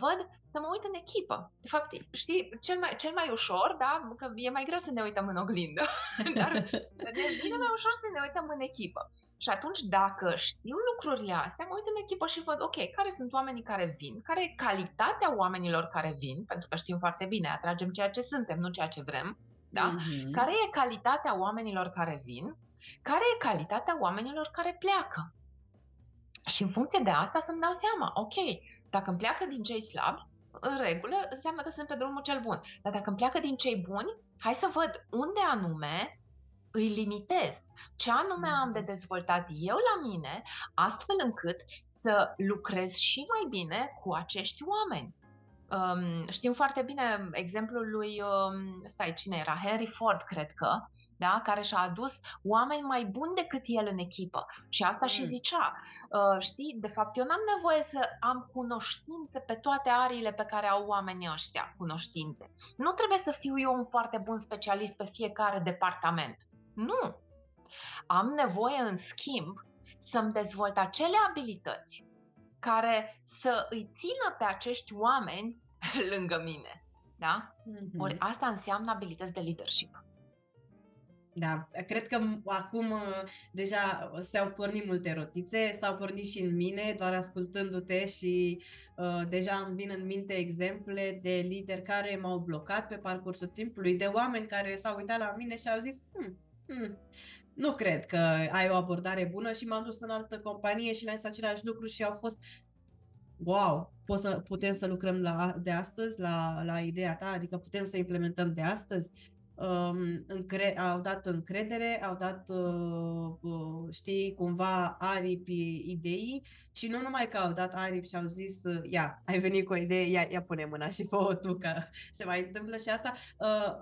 mă uit în echipă. De fapt, știi, cel mai ușor, da, că e mai greu să ne uităm în oglindă, dar ne vine mai ușor să ne uităm în echipă. Și atunci, dacă știu lucrurile astea, mă uit în echipă și văd, ok, care sunt oamenii care vin, care e calitatea oamenilor care vin, pentru că știm foarte bine, atragem ceea ce suntem, nu ceea ce vrem. Da? Care e calitatea oamenilor care vin? Care e calitatea oamenilor care pleacă? Și în funcție de asta să-mi dau seama, ok, dacă îmi pleacă din cei slabi, în regulă, înseamnă că sunt pe drumul cel bun. Dar dacă îmi pleacă din cei buni, hai să văd unde anume îi limitez, ce anume am de dezvoltat eu la mine, astfel încât să lucrez și mai bine cu acești oameni. Știm foarte bine exemplul lui, cine era? Henry Ford, cred că, da? Care și-a adus oameni mai buni decât el în echipă. Și asta și zicea, știi, de fapt eu n-am nevoie să am cunoștințe pe toate ariile pe care au oamenii ăștia, cunoștințe. Nu trebuie să fiu eu un foarte bun specialist pe fiecare departament. Nu! Am nevoie, în schimb, să-mi dezvolt acele abilități care să îi țină pe acești oameni lângă mine. Da? Ori asta înseamnă abilități de leadership. Da, cred că acum deja s-au pornit multe rotițe, s-au pornit și în mine, doar ascultându-te și deja îmi vin în minte exemple de lideri care m-au blocat pe parcursul timpului, de oameni care s-au uitat la mine și au zis nu cred că ai o abordare bună și m-am dus în altă companie și le-am zis același lucru și au fost wow, putem să lucrăm de astăzi la ideea ta, adică putem să implementăm de astăzi. Au dat încredere, au dat, știi, cumva aripi ideii și nu numai că au dat aripi și au zis, ia, ai venit cu o idee, ia pune mâna și fă-o tu, că se mai întâmplă și asta,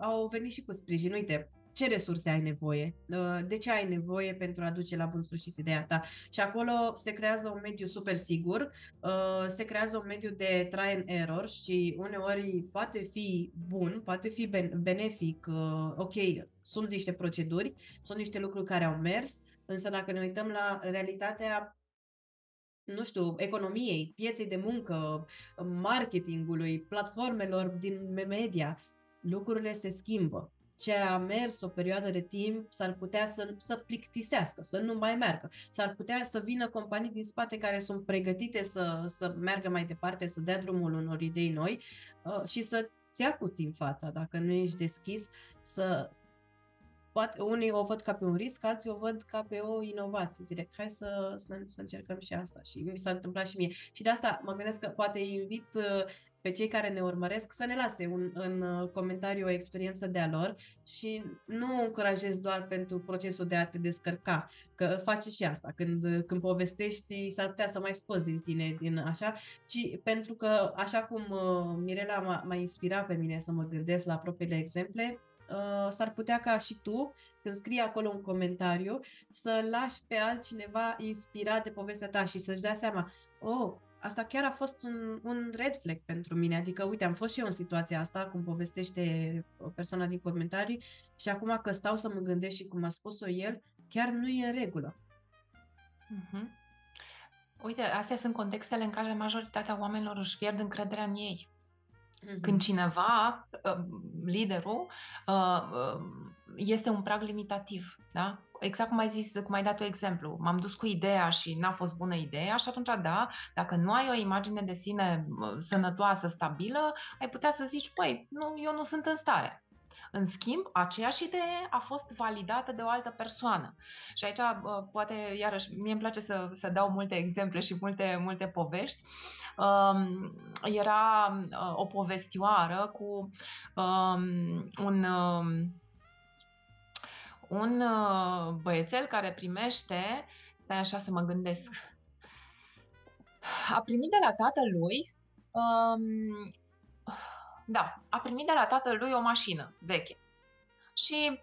au venit și cu sprijin. Uite, ce resurse ai nevoie, de ce ai nevoie pentru a duce la bun sfârșit ideea ta. Și acolo se creează un mediu super sigur, se creează un mediu de try and error și uneori poate fi bun, poate fi benefic, ok, sunt niște proceduri, sunt niște lucruri care au mers, însă dacă ne uităm la realitatea, nu știu, economiei, pieței de muncă, marketingului, platformelor din media, lucrurile se schimbă. Ce a mers o perioadă de timp s-ar putea să plictisească, să nu mai meargă. S-ar putea să vină companii din spate care sunt pregătite să meargă mai departe, să dea drumul unor idei noi și să-ți ia puțin fața, dacă nu ești deschis să... Poate, unii o văd ca pe un risc, alții o văd ca pe o inovație. Direct, hai să încercăm și asta. Și mi s-a întâmplat și mie. Și de asta mă gândesc că poate invit pe cei care ne urmăresc să ne lase în comentariu o experiență de-a lor și nu încurajez doar pentru procesul de a te descărca, că faci și asta. Când povestești, s-ar putea să mai scoți din tine, din așa, ci pentru că, așa cum Mirela m-a inspirat pe mine să mă gândesc la propriile exemple, s-ar putea ca și tu, când scrii acolo un comentariu, să lași pe altcineva inspirat de povestea ta și să-și dea seama, oh, asta chiar a fost un red flag pentru mine, adică, uite, am fost și eu în situația asta, cum povestește o persoană din comentarii și acum că stau să mă gândesc și cum a spus-o el, chiar nu e în regulă. Mhm. Uite, astea sunt contextele în care majoritatea oamenilor își pierd încrederea în ei. Când cineva, liderul, este un prag limitativ, da? Exact cum ai zis, cum ai dat tu exemplu, m-am dus cu ideea și n-a fost bună ideea și atunci, da, dacă nu ai o imagine de sine sănătoasă, stabilă, ai putea să zici, păi, nu, eu nu sunt în stare. În schimb, aceeași idee a fost validată de o altă persoană. Și aici, poate, iarăși, mie îmi place să dau multe exemple și multe povești. Era o povestioară cu un băiețel care primește, stai așa să mă gândesc, a primit de la tatălui, da, a primit de la tatălui o mașină veche. Și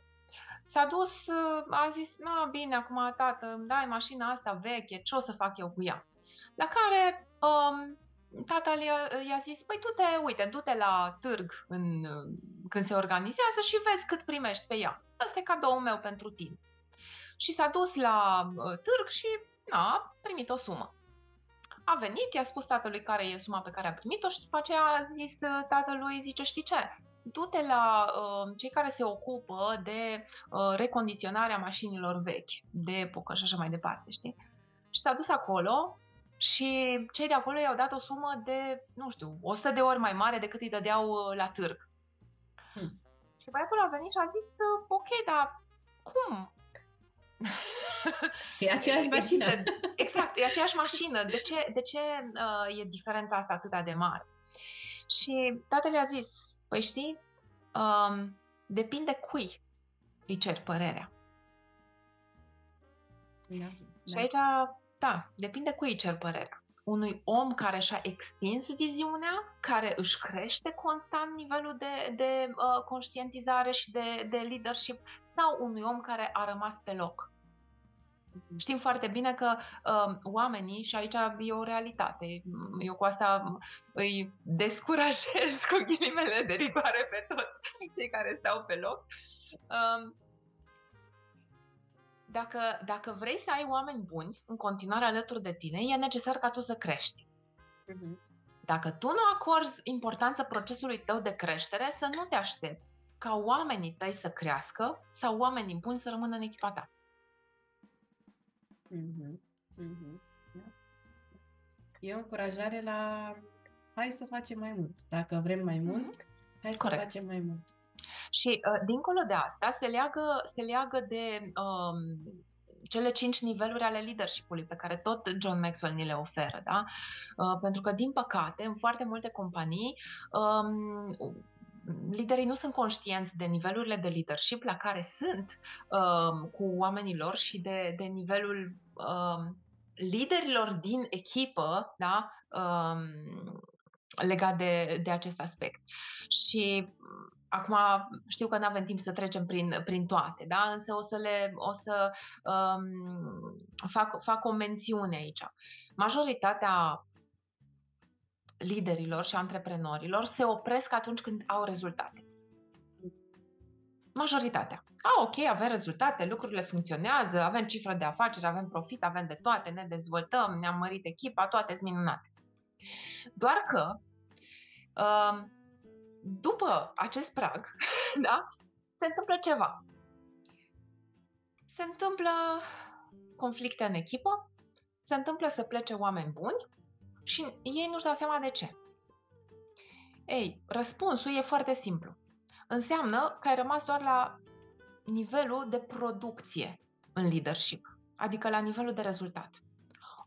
s-a dus, a zis, na bine, acum tată, îmi dai mașina asta veche, ce o să fac eu cu ea? La care tatăl i-a zis, păi du-te la târg când se organizează și vezi cât primești pe ea. Ăsta e cadoul meu pentru tine. Și s-a dus la târg și a primit o sumă. A venit, i-a spus tatălui care e suma pe care a primit-o și după aceea a zis tatălui, zice, știi ce? Du-te la cei care se ocupă de recondiționarea mașinilor vechi, de epocă și așa mai departe, știi? Și s-a dus acolo și cei de acolo i-au dat o sumă de, nu știu, 100 de ori mai mare decât îi dădeau la târg. Și băiatul a venit și a zis, ok, dar cum? E aceeași mașină. Exact, e aceeași mașină. De ce e diferența asta atât de mare? Și tatăl i-a zis, păi știi, depinde cui îi cer părerea. Da. Și aici, da, depinde cui îi cer părerea. Unui om care și-a extins viziunea, care își crește constant nivelul de conștientizare și de leadership, sau unui om care a rămas pe loc. Știm foarte bine că oamenii, și aici e o realitate, eu cu asta îi descurajez cu ghilimele de rigoare pe toți cei care stau pe loc. Dacă vrei să ai oameni buni în continuare alături de tine, e necesar ca tu să crești. Dacă tu nu acorzi importanță procesului tău de creștere, să nu te aștepți ca oamenii tăi să crească sau oamenii buni să rămână în echipa ta. E o încurajare la hai să facem mai mult. Dacă vrem mai mult, hai să facem mai mult. Și dincolo de asta se leagă de cele 5 niveluri ale leadership-ului pe care tot John Maxwell ni le oferă, da? Pentru că, din păcate, în foarte multe companii, liderii nu sunt conștienți de nivelurile de leadership la care sunt cu oamenii lor și de nivelul liderilor din echipă, da? Legat de acest aspect. Și Acum știu că nu avem timp să trecem prin toate, da? Însă o să fac o mențiune aici. Majoritatea liderilor și antreprenorilor se opresc atunci când au rezultate. Majoritatea. Ok, avem rezultate, lucrurile funcționează, avem cifră de afaceri, avem profit, avem de toate, ne dezvoltăm, ne-am mărit echipa, toate sunt minunate. Doar că după acest prag, da, se întâmplă ceva. Se întâmplă conflicte în echipă, se întâmplă să plece oameni buni și ei nu-și dau seama de ce. Ei, răspunsul e foarte simplu. Înseamnă că ai rămas doar la nivelul de producție în leadership, adică la nivelul de rezultat.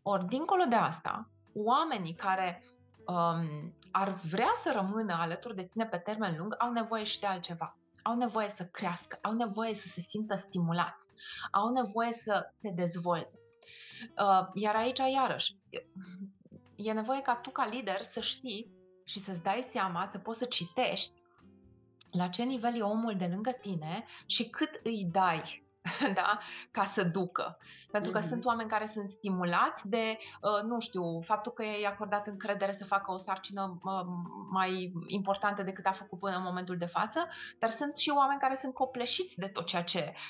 Ori, dincolo de asta, oamenii care ar vrea să rămână alături de tine pe termen lung au nevoie și de altceva. Au nevoie să crească, au nevoie să se simtă stimulați, au nevoie să se dezvolte. Iar aici, iarăși, e nevoie ca tu, ca lider, să știi și să-ți dai seama, să poți să citești la ce nivel e omul de lângă tine și cât îi dai, da, ca să ducă. Pentru că sunt oameni care sunt stimulați de, nu știu, faptul că i-ai acordat încredere să facă o sarcină mai importantă decât a făcut până în momentul de față, dar sunt și oameni care sunt copleșiți de tot ceea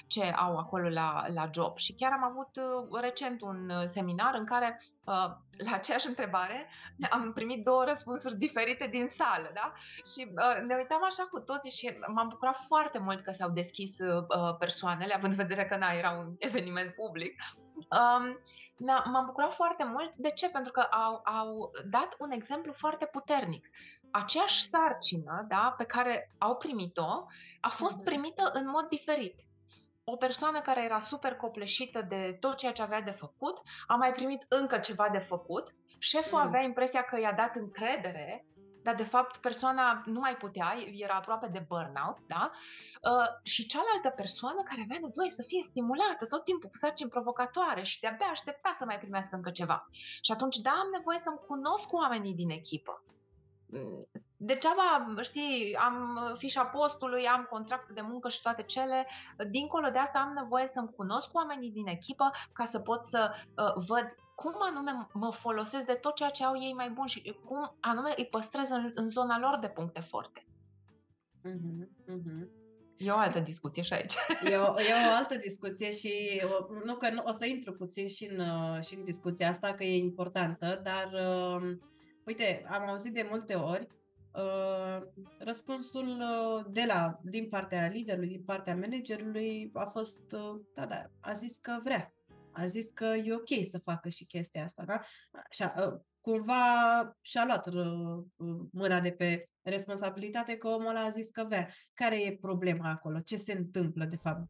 ce au acolo la job. Și chiar am avut recent un seminar în care la aceeași întrebare am primit 2 răspunsuri diferite din sală, da? Și ne uitam așa cu toții și m-am bucurat foarte mult că s-au deschis persoanele, având în vedere că era un eveniment public. M-am bucurat foarte mult. De ce? Pentru că au dat un exemplu foarte puternic. Aceeași sarcină, da, pe care au primit-o a fost primită în mod diferit. O persoană care era super copleșită de tot ceea ce avea de făcut a mai primit încă ceva de făcut. Șeful avea impresia că i-a dat încredere, dar de fapt persoana nu mai putea, era aproape de burnout, da? Și cealaltă persoană care avea nevoie să fie stimulată tot timpul cu sarcini provocatoare și de-abia aștepta să mai primească încă ceva. Și atunci, da, am nevoie să-mi cunosc oamenii din echipă. Degeaba, știi, am fișa postului, am contractul de muncă și toate cele. Dincolo de asta am nevoie să-mi cunosc oamenii din echipă ca să pot să văd cum anume mă folosesc de tot ceea ce au ei mai bun și cum anume îi păstrez în zona lor de puncte forte. E o altă discuție și aici. E o altă discuție și o să intru puțin și în discuția asta, că e importantă, dar uite, am auzit de multe ori răspunsul din partea liderului, din partea managerului a fost, da, a zis că vrea. A zis că e ok să facă și chestia asta, da? Așa, cumva și-a luat mâna de pe responsabilitate că omul ăla a zis că vrea. Care e problema acolo? Ce se întâmplă, de fapt?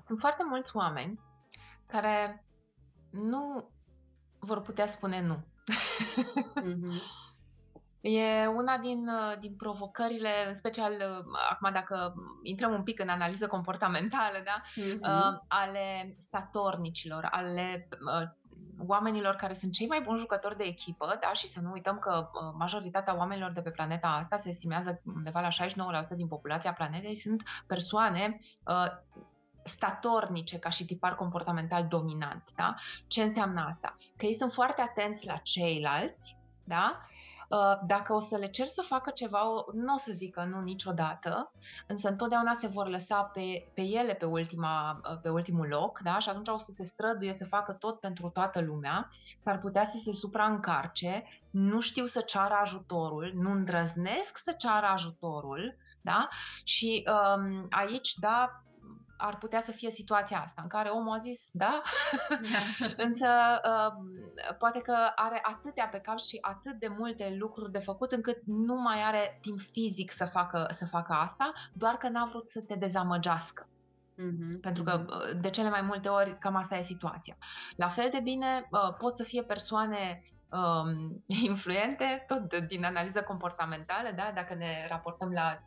Sunt foarte mulți oameni care nu vor putea spune nu. E una din provocările, în special acum dacă intrăm un pic în analiză comportamentală, da? Ale statornicilor, ale oamenilor care sunt cei mai buni jucători de echipă, da? Și să nu uităm că majoritatea oamenilor de pe planeta asta, se estimează undeva la 69% din populația planetei, sunt persoane statornice ca și tipar comportamental dominant. Da? Ce înseamnă asta? Că ei sunt foarte atenți la ceilalți, da? Dacă o să le cer să facă ceva, nu o să zică nu niciodată, însă întotdeauna se vor lăsa pe ele pe ultimul loc, da? Și atunci o să se străduie să facă tot pentru toată lumea, s-ar putea să se supraîncarce, nu știu să ceară ajutorul, nu îndrăznesc să ceară ajutorul, da? Și aici, da, ar putea să fie situația asta, în care omul a zis da, însă poate că are atâtea pe cap și atât de multe lucruri de făcut încât nu mai are timp fizic să facă asta, doar că n-a vrut să te dezamăgească. Pentru că de cele mai multe ori cam asta e situația. La fel de bine pot să fie persoane influente, tot din analiză comportamentală, da? Dacă ne raportăm la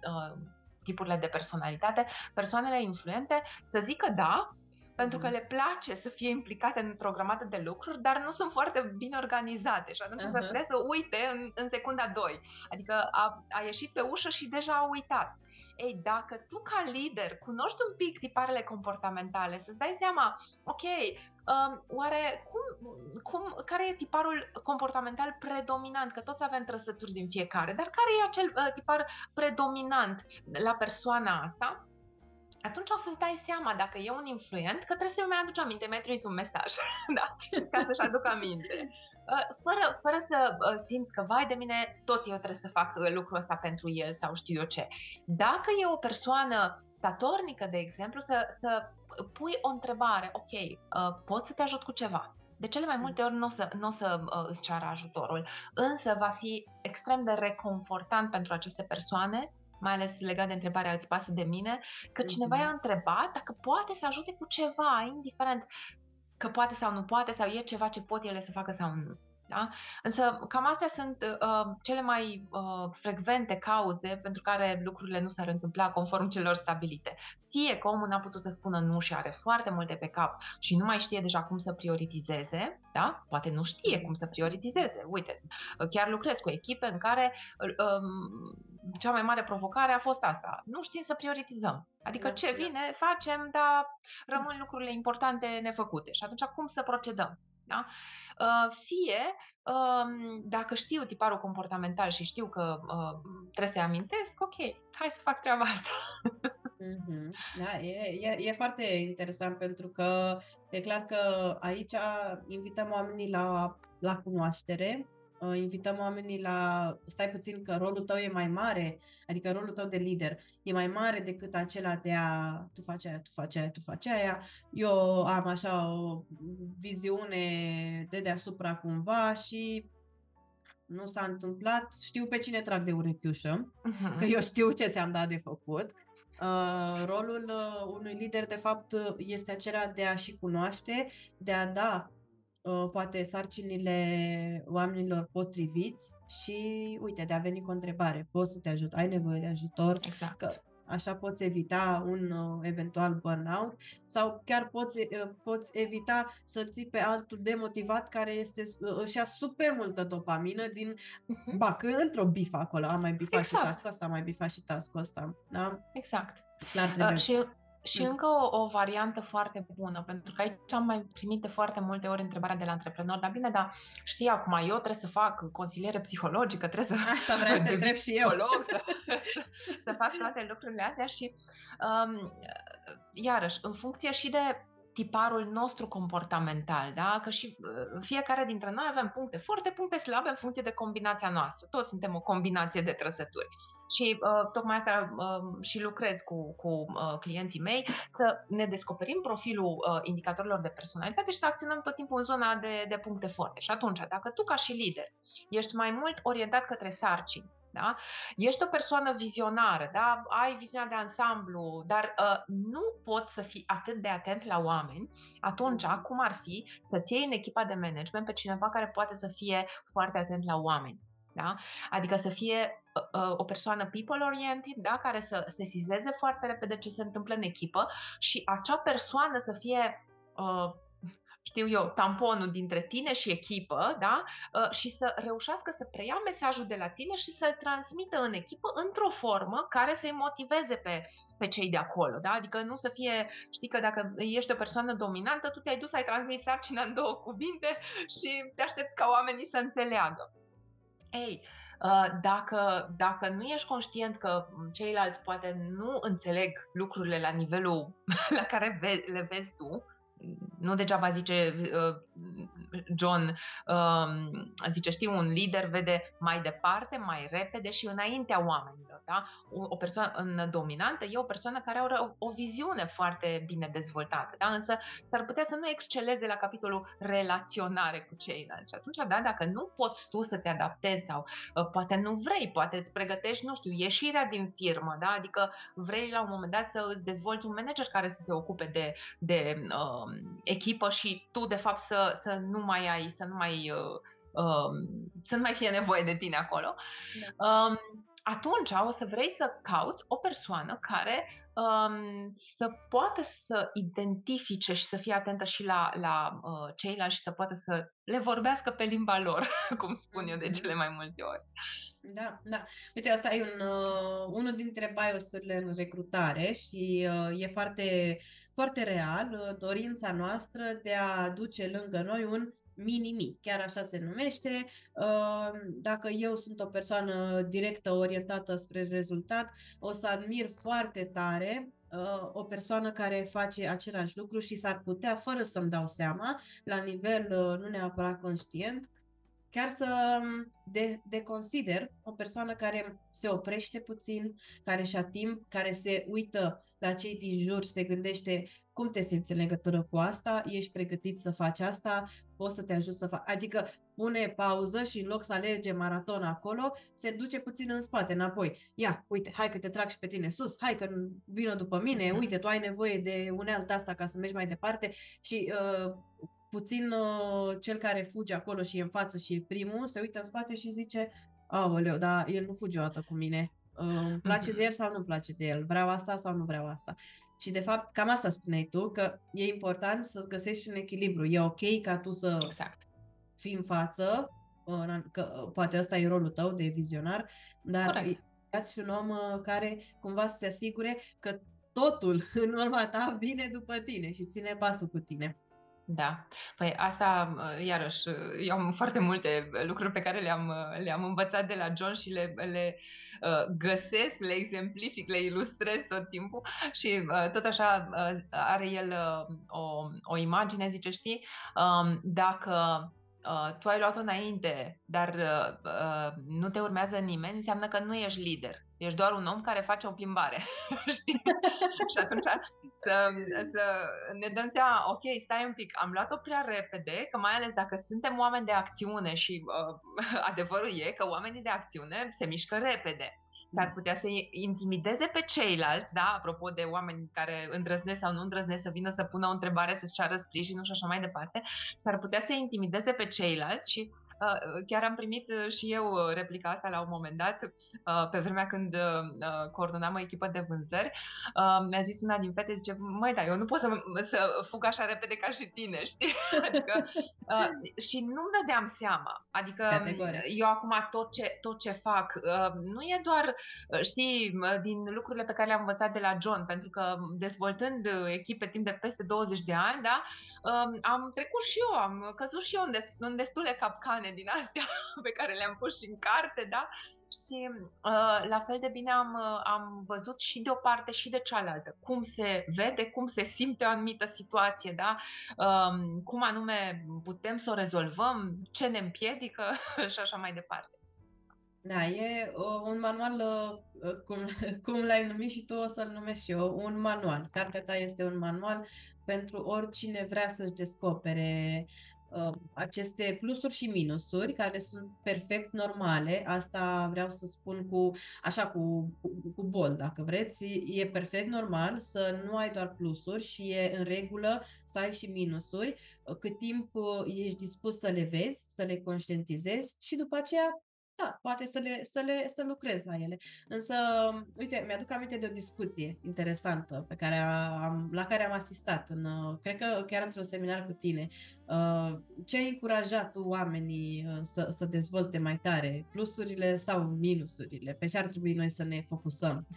tipurile de personalitate, persoanele influente să zică da, pentru că le place să fie implicate într-o grămadă de lucruri, dar nu sunt foarte bine organizate și atunci s-ar putea să uite în secunda 2. Adică a ieșit pe ușă și deja a uitat. Ei, dacă tu ca lider cunoști un pic tiparele comportamentale, să-ți dai seama, ok, oare care e tiparul comportamental predominant? Că toți avem trăsături din fiecare, dar care e acel tipar predominant la persoana asta? Atunci o să-ți dai seama dacă e un influent, că trebuie să-mi mai aduci aminte, mai trimiți un mesaj, da? Ca să-și aducă aminte. Fără să simți că, vai de mine, tot eu trebuie să fac lucrul ăsta pentru el sau știu eu ce. Dacă e o persoană statornică, de exemplu, să pui o întrebare, ok, pot să te ajut cu ceva? De cele mai multe ori nu o să îți ceară ajutorul, însă va fi extrem de reconfortant pentru aceste persoane, mai ales legat de întrebarea îți pasă de mine, că cineva i-a întrebat dacă poate să ajute cu ceva, indiferent că poate sau nu poate, sau e ceva ce pot ele să facă sau nu. Da? Însă cam astea sunt cele mai frecvente cauze pentru care lucrurile nu s-ar întâmpla conform celor stabilite. Fie că omul n-a putut să spună nu și are foarte multe pe cap și nu mai știe deja cum să prioritizeze, da? Poate nu știe cum să prioritizeze. Uite, chiar lucrez cu echipe în care cea mai mare provocare a fost asta. Nu știm să prioritizăm. Adică ce vine, facem, dar rămân lucrurile importante nefăcute. Și atunci cum să procedăm? Da? Fie, dacă știu tiparul comportamental și știu că trebuie să-i amintesc, ok, hai să fac treaba asta. Da, e foarte interesant pentru că e clar că aici invităm oamenii la cunoaștere, invităm oamenii stai puțin că rolul tău e mai mare, adică rolul tău de lider e mai mare decât acela de tu faci aia, tu faci aia, tu faci aia. Eu am așa o viziune de deasupra cumva și nu s-a întâmplat, știu pe cine trag de urechiușă, că eu știu ce ți-am dat de făcut. Rolul unui lider, de fapt, este acela de a și cunoaște, de a da poate sarcinile oamenilor potriviți și, uite, de a veni cu o întrebare. Poți să te ajut? Ai nevoie de ajutor? Exact. Că așa poți evita un eventual burnout sau chiar poți evita să-l ții pe altul demotivat care își ia super multă dopamină din într-o bifă acolo. Am mai bifat și task-ul ăsta, am mai bifat și task-ul ăsta. Da? Exact. Clar trebuie. Și încă o variantă foarte bună, pentru că aici am mai primit de foarte multe ori întrebarea de la antreprenor, dar bine, dar știi acum, eu trebuie să fac consiliere psihologică, trebuie să... Asta vreau să te întreb și eu. Să fac toate lucrurile astea și, iarăși, în funcție și de tiparul nostru comportamental, da? Că și fiecare dintre noi avem puncte forte, puncte slabe în funcție de combinația noastră. Toți suntem o combinație de trăsături. Și tocmai asta și lucrez cu clienții mei, să ne descoperim profilul indicatorilor de personalitate și să acționăm tot timpul în zona de puncte forte. Și atunci, dacă tu ca și lider ești mai mult orientat către sarcini, da? Ești o persoană vizionară, da? Ai viziunea de ansamblu, dar nu poți să fii atât de atent la oameni, atunci cum ar fi să-ți iei în echipa de management pe cineva care poate să fie foarte atent la oameni. Da? Adică să fie o persoană people-oriented, da? Care să sesizeze foarte repede ce se întâmplă în echipă și acea persoană să fie știu eu, tamponul dintre tine și echipă, da? Și să reușească să preia mesajul de la tine și să-l transmită în echipă într-o formă care să-i motiveze pe cei de acolo. Da? Adică nu să fie, știi că dacă ești o persoană dominantă, tu te-ai dus, ai transmis sarcina în 2 cuvinte și te aștepți ca oamenii să înțeleagă. Ei, dacă nu ești conștient că ceilalți poate nu înțeleg lucrurile la nivelul la care le vezi tu, nu degeaba zice John, zice, știi, un lider vede mai departe, mai repede și înaintea oamenilor. Da? O persoană dominantă e o persoană care are o viziune foarte bine dezvoltată, da? Însă s-ar putea să nu exceleze la capitolul relaționare cu ceilalți. Și atunci, da, dacă nu poți tu să te adaptezi sau poate nu vrei, poate îți pregătești, nu știu, ieșirea din firmă, da? Adică vrei la un moment dat să îți dezvolți un manager care să se ocupe de echipă și tu de fapt să nu mai să nu mai fie nevoie de tine acolo, Da. atunci o să vrei să cauți o persoană care să poată să identifice și să fie atentă și la ceilalți și să poată să le vorbească pe limba lor, cum spun eu de cele mai multe ori. Da, da. Uite, asta e unul dintre bias-urile în recrutare și e foarte, foarte real dorința noastră de a aduce lângă noi un mini-me, chiar așa se numește. Dacă eu sunt o persoană directă, orientată spre rezultat, o să admir foarte tare o persoană care face același lucru și s-ar putea, fără să-mi dau seama, la nivel nu neapărat conștient, chiar să deconsider o persoană care se oprește puțin, care și-a timp, care se uită la cei din jur, se gândește cum te simți în legătură cu asta, ești pregătit să faci asta, poți să te ajut să faci. Adică pune pauză și în loc să alerge maraton acolo, se duce puțin în spate, înapoi. Ia, uite, hai că te trag și pe tine sus, hai că vină după mine, uite, tu ai nevoie de unealta asta ca să mergi mai departe și puțin cel care fuge acolo și e în față și e primul, se uită în spate și zice: aoleu, dar el nu fuge o dată cu mine. Îmi place de el sau nu-mi place de el? Vreau asta sau nu vreau asta? Și de fapt, cam asta spuneai tu, că e important să găsești un echilibru. E ok ca tu să Exact. fii în față, că poate ăsta e rolul tău de vizionar, dar iați și un om care cumva să se asigure că totul în urma ta vine după tine și ține pasul cu tine. Da. Păi asta, iarăși, eu am foarte multe lucruri pe care le-am învățat de la John și le găsesc, le exemplific, le ilustrez tot timpul și tot așa are el o imagine, zice, știi, dacă tu ai luat-o înainte, dar nu te urmează nimeni, înseamnă că nu ești lider. Ești doar un om care face o plimbare, știi? Și atunci să ne dăm seama, ok, stai un pic, am luat-o prea repede, că mai ales dacă suntem oameni de acțiune și adevărul e că oamenii de acțiune se mișcă repede. S-ar putea să intimideze pe ceilalți, da? Apropo de oameni care îndrăznesc sau nu îndrăznesc să vină să pună o întrebare, să-și ceară sprijinul și așa mai departe, s-ar putea să intimideze pe ceilalți și chiar am primit și eu replica asta la un moment dat, pe vremea când coordonam o echipă de vânzări. Mi-a zis una din fete, zice, măi, da, eu nu pot să fug așa repede ca și tine, știi? Adică, și nu-mi dădeam seama. Adică Categoric. eu acum tot ce fac nu e doar, știi, din lucrurile pe care le-am învățat de la John, pentru că dezvoltând echipe timp de peste 20 de ani, da, am trecut și eu, am căzut și eu în destule capcane din astea pe care le-am pus și în carte, da? Și la fel de bine am văzut și de o parte și de cealaltă. Cum se vede, cum se simte o anumită situație, da? Cum anume putem să o rezolvăm, ce ne împiedică și așa mai departe. Da, e un manual, cum l-ai numit și tu, o să-l numesc și eu, un manual. Cartea ta este un manual pentru oricine vrea să-și descopere aceste plusuri și minusuri, care sunt perfect normale. Asta vreau să spun cu bold, dacă vreți. E perfect normal să nu ai doar plusuri și e în regulă să ai și minusuri, cât timp ești dispus să le vezi, să le conștientizezi și după aceea da, poate să lucrez la ele. Însă, uite, mi-aduc aminte de o discuție interesantă la care am asistat, cred că chiar într-un seminar cu tine. Ce ai încurajat tu oamenii să dezvolte mai tare? Plusurile sau minusurile? Pe ce ar trebui noi să ne focusăm?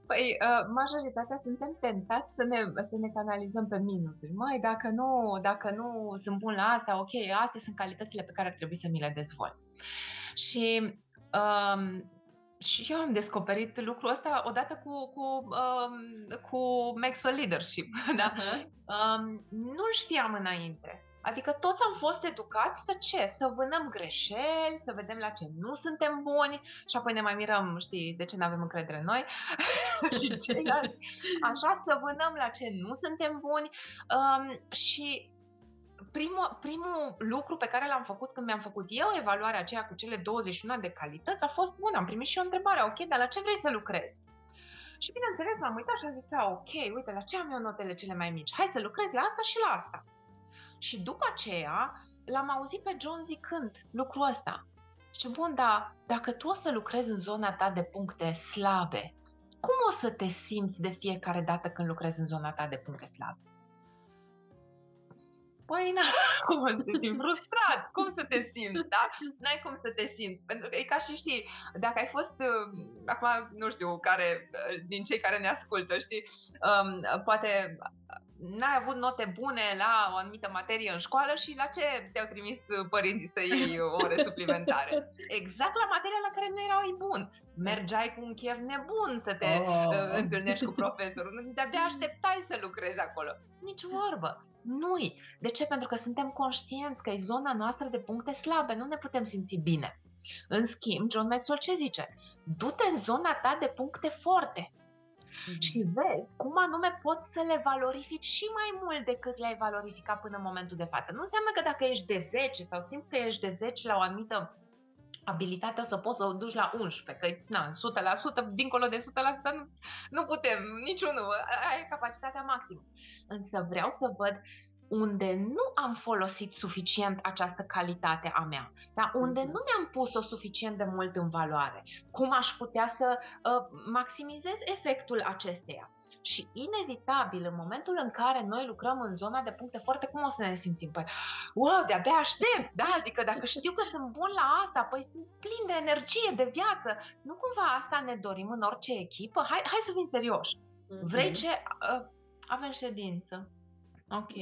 Păi, majoritatea suntem tentați să ne canalizăm pe minusuri. Măi, dacă nu sunt bun la asta, ok, astea sunt calitățile pe care ar trebui să mi le dezvolt. Și eu am descoperit lucrul ăsta odată cu Maxwell Leadership. Da? Nu-l știam înainte. Adică toți am fost educați să ce? Să vânăm greșeli, să vedem la ce nu suntem buni și apoi ne mai mirăm, știi, de ce nu avem încredere în noi și ceilalți. Așa, să vânăm la ce nu suntem buni. Și primul lucru pe care l-am făcut când mi-am făcut eu evaluarea aceea cu cele 21 de calități a fost, bun, am primit și o întrebare, ok, dar la ce vrei să lucrezi? Și bineînțeles m-am uitat și am zis, ok, uite, la ce am eu notele cele mai mici? Hai să lucrez la asta și la asta. Și după aceea, l-am auzit pe John zicând lucrul ăsta. Și bun, dar dacă tu o să lucrezi în zona ta de puncte slabe, cum o să te simți de fiecare dată când lucrezi în zona ta de puncte slabe? Păi, cum o să te simți frustrat? Cum să te simți, da? N-ai cum să te simți. Pentru că e ca și, știi, dacă ai fost, acum nu știu care din cei care ne ascultă, știi, poate n-ai avut note bune la o anumită materie în școală și la ce te-au trimis părinții să iei ore suplimentare? Exact la materia la care nu erai bun. Mergeai cu un chef nebun să te întâlnești cu profesorul. De-abia așteptai să lucrezi acolo. Nici vorbă. Nu-i. De ce? Pentru că suntem conștienți că e zona noastră de puncte slabe, nu ne putem simți bine. În schimb, John Maxwell ce zice? Du-te în zona ta de puncte forte și vezi cum anume poți să le valorifici și mai mult decât le-ai valorificat până în momentul de față. Nu înseamnă că dacă ești de 10 sau simți că ești de 10 la o anumită abilitate, o să poți să o duci la 11, că 100%, dincolo de 100% nu putem, niciunul, aia e capacitatea maximă. Însă vreau să văd unde nu am folosit suficient această calitate a mea, dar unde nu mi-am pus-o suficient de mult în valoare, cum aș putea să maximizez efectul acesteia. Și inevitabil, în momentul în care noi lucrăm în zona de puncte forte, cum o să ne simțim? Păi, wow, de-abia aștept, da? Adică dacă știu că sunt bun la asta, păi sunt plin de energie, de viață. Nu cumva asta ne dorim în orice echipă? Hai să fim serioși. Vrei ce? Avem ședință. Ok.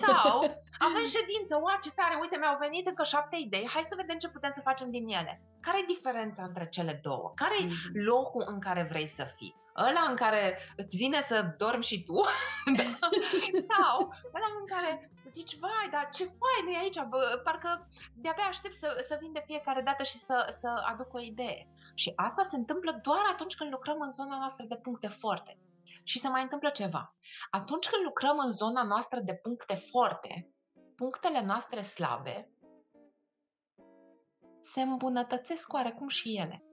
Sau avem ședință, ce tare, uite, mi-au venit încă 7 idei, hai să vedem ce putem să facem din ele. Care e diferența între cele două? Care e locul în care vrei să fii? Ăla în care îți vine să dormi și tu? Sau ăla în care zici, vai, dar ce fain e aici, parcă de-abia aștept să vin de fiecare dată și să aduc o idee. Și asta se întâmplă doar atunci când lucrăm în zona noastră de puncte forte. Și se mai întâmplă ceva. Atunci când lucrăm în zona noastră de puncte forte, punctele noastre slabe se îmbunătățesc oarecum și ele.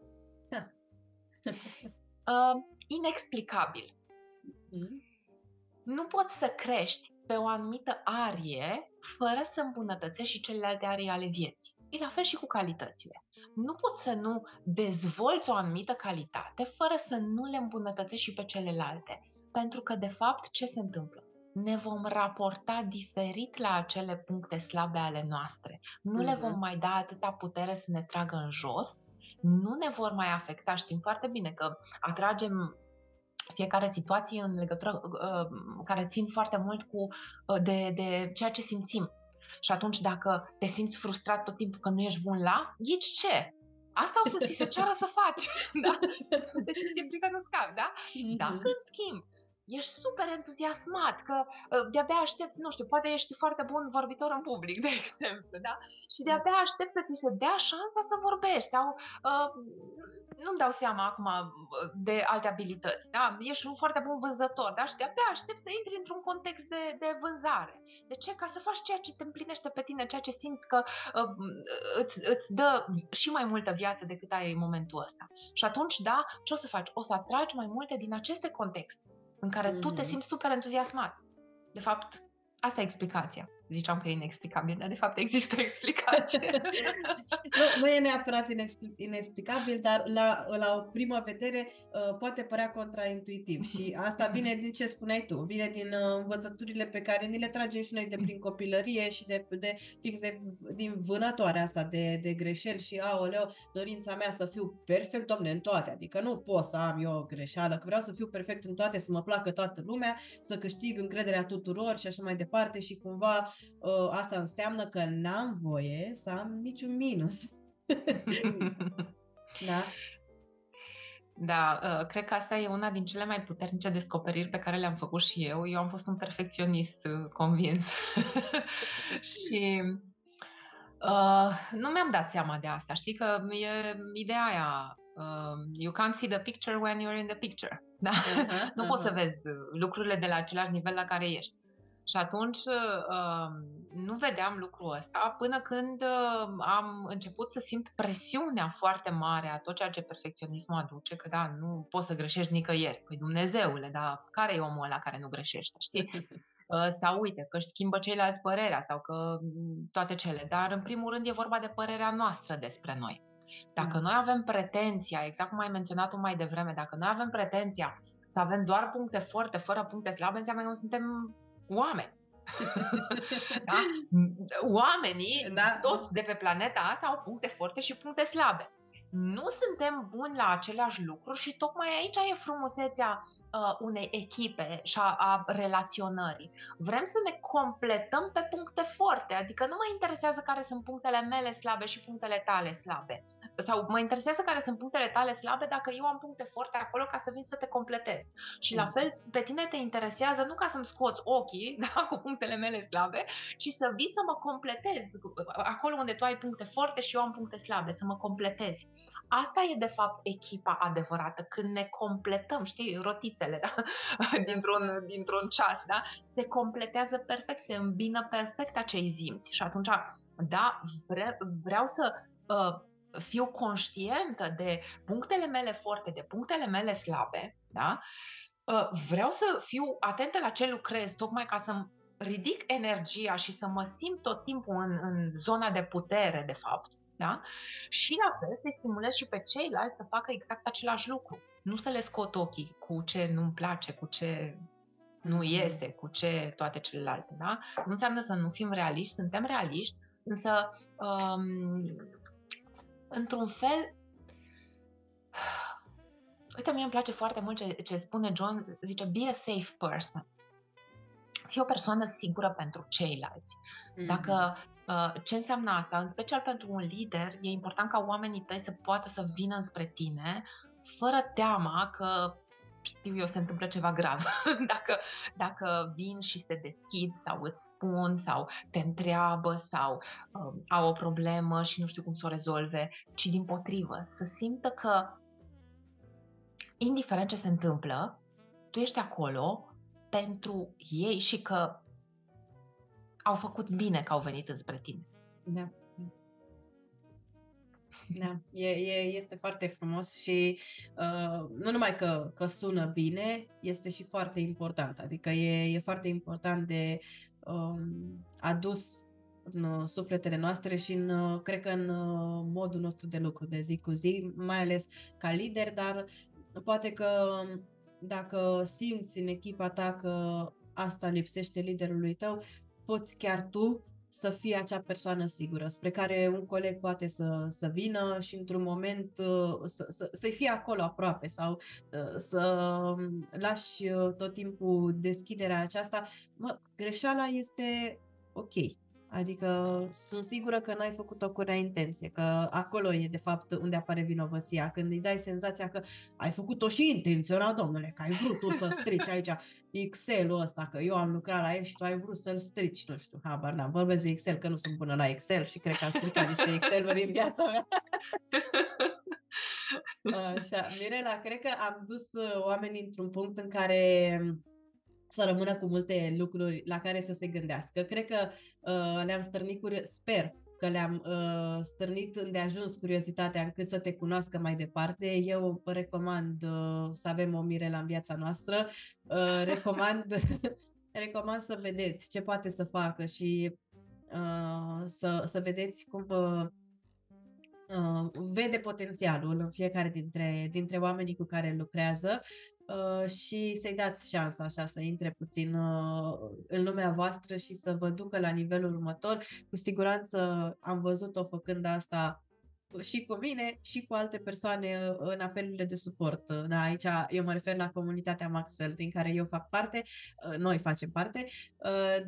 Inexplicabil. Nu poți să crești pe o anumită arie fără să îmbunătățești și celelalte arii ale vieții. E la fel și cu calitățile. Nu poți să nu dezvolți o anumită calitate fără să nu le îmbunătățești și pe celelalte. Pentru că, de fapt, ce se întâmplă? Ne vom raporta diferit la acele puncte slabe ale noastre. Nu le vom mai da atâta putere să ne tragă în jos, nu ne vor mai afecta. Știm foarte bine că atragem fiecare situație în legătură care țin foarte mult de ceea ce simțim. Și atunci dacă te simți frustrat tot timpul că nu ești bun la, ghici ce? Asta o să ți se ceară să faci. Da? Deci îți e frică, nu scapi, da? Dacă, în schimb, ești super entuziasmat, că de-abia aștepți, nu știu, poate ești foarte bun vorbitor în public, de exemplu, da? Și de-abia aștepți să ți se dea șansa să vorbești sau nu-mi dau seama acum de alte abilități, da? Ești un foarte bun vânzător, da? Și de-abia aștepți să intri într-un context de vânzare. De ce? Ca să faci ceea ce te împlinește pe tine, ceea ce simți că îți dă și mai multă viață decât ai în momentul ăsta. Și atunci, da, ce o să faci? O să atragi mai multe din aceste contexte în care tu te simți super entuziasmat. De fapt, asta e explicația. Ziceam că e inexplicabil, dar de fapt există o explicație. Nu e neapărat inexplicabil, dar la o primă vedere poate părea contraintuitiv. Și asta vine din ce spuneai tu, vine din învățăturile pe care ni le tragem și noi de prin copilărie și din vânătoarea asta de greșeli și aoleo, dorința mea să fiu perfect, Doamne, în toate. Adică nu pot să am eu o greșeală, că vreau să fiu perfect în toate, să mă placă toată lumea, să câștig încrederea tuturor și așa mai departe și cumva asta înseamnă că n-am voie să am niciun minus. Da? Da, cred că asta e una din cele mai puternice descoperiri pe care le-am făcut și eu. Eu am fost un perfecționist convins. Și nu mi-am dat seama de asta. Știi că e ideea aia, you can't see the picture when you're in the picture. Da? Nu poți să vezi lucrurile de la același nivel la care ești. Și atunci nu vedeam lucrul ăsta până când am început să simt presiunea foarte mare a tot ceea ce perfecționismul aduce, că da, nu poți să greșești nicăieri. Păi Dumnezeule, dar care e omul ăla care nu greșește, știi? sau uite, că își schimbă ceilalți părerea sau că toate cele. Dar în primul rând e vorba de părerea noastră despre noi. Dacă noi avem pretenția, exact cum ai menționat-o mai devreme, dacă noi avem pretenția să avem doar puncte forte, fără puncte slabe, înseamnă că nu suntem oameni. Da? Oamenii, toți de pe planeta asta, au puncte forte și puncte slabe. Nu suntem buni la aceleași lucruri și tocmai aici e frumusețea unei echipe și a relaționării. Vrem să ne completăm pe puncte forte, adică nu mă interesează care sunt punctele mele slabe și punctele tale slabe. Sau mă interesează care sunt punctele tale slabe dacă eu am puncte forte acolo ca să vin să te completez. Și la fel, pe tine te interesează nu ca să-mi scoți ochii, da, cu punctele mele slabe, ci să vii să mă completezi acolo unde tu ai puncte forte și eu am puncte slabe, să mă completezi. Asta e de fapt echipa adevărată, când ne completăm, știi, rotițele, da? dintr-un ceas, da? Se completează perfect, se îmbină perfect acei zimți și atunci, da, vreau să fiu conștientă de punctele mele forte, de punctele mele slabe, da? Vreau să fiu atentă la ce lucrez, tocmai ca să ridic energia și să mă simt tot timpul în zona de putere, de fapt. Da? Și la fel să stimulez și pe ceilalți să facă exact același lucru. Nu să le scot ochii cu ce nu-mi place, cu ce nu iese, cu ce toate celelalte. Da? Nu înseamnă să nu fim realiști, suntem realiști, însă într-un fel, uite, mie îmi place foarte mult ce spune John, zice be a safe person. Fii o persoană sigură pentru ceilalți. Dacă ce înseamnă asta? În special pentru un lider, e important ca oamenii tăi să poată să vină înspre tine fără teama că, știu eu, se întâmplă ceva grav. Dacă vin și se deschid sau îți spun sau te întreabă sau au o problemă și nu știu cum să o rezolve, ci dimpotrivă, să simtă că, indiferent ce se întâmplă, tu ești acolo pentru ei și că au făcut bine că au venit înspre tine. Da. Da, este foarte frumos și nu numai că sună bine, este și foarte important. Adică e foarte important de adus în sufletele noastre și cred că în modul nostru de lucru de zi cu zi, mai ales ca lider, dar poate că dacă simți în echipa ta că asta lipsește liderului tău, poți chiar tu să fii acea persoană sigură, spre care un coleg poate să vină și într-un moment să-i fie acolo aproape sau să lași tot timpul deschiderea aceasta. Greșeala este ok. Adică sunt sigură că n-ai făcut-o cu rea intenție, că acolo e de fapt unde apare vinovăția, când îi dai senzația că ai făcut-o și intenționat, domnule, că ai vrut tu să strici aici Excel-ul ăsta, că eu am lucrat la el și tu ai vrut să-l strici, nu știu, habar n-am, vorbesc de Excel, că nu sunt bună la Excel și cred că am stricat niște Excel-uri în viața mea. Așa, Mirela, cred că am dus oamenii într-un punct în care să rămână cu multe lucruri la care să se gândească. Cred că le-am stârnit sper că le-am stârnit îndeajuns curiozitatea încât să te cunoască mai departe. Eu recomand să avem o Mirela în viața noastră. Recomand să vedeți ce poate să facă și să vedeți cum vede potențialul în fiecare dintre oamenii cu care lucrează și să-i dați șansa așa să intre puțin în lumea voastră și să vă ducă la nivelul următor. Cu siguranță am văzut-o făcând asta și cu mine și cu alte persoane în apelurile de suport. Da, aici eu mă refer la comunitatea Maxwell din care eu fac parte, noi facem parte,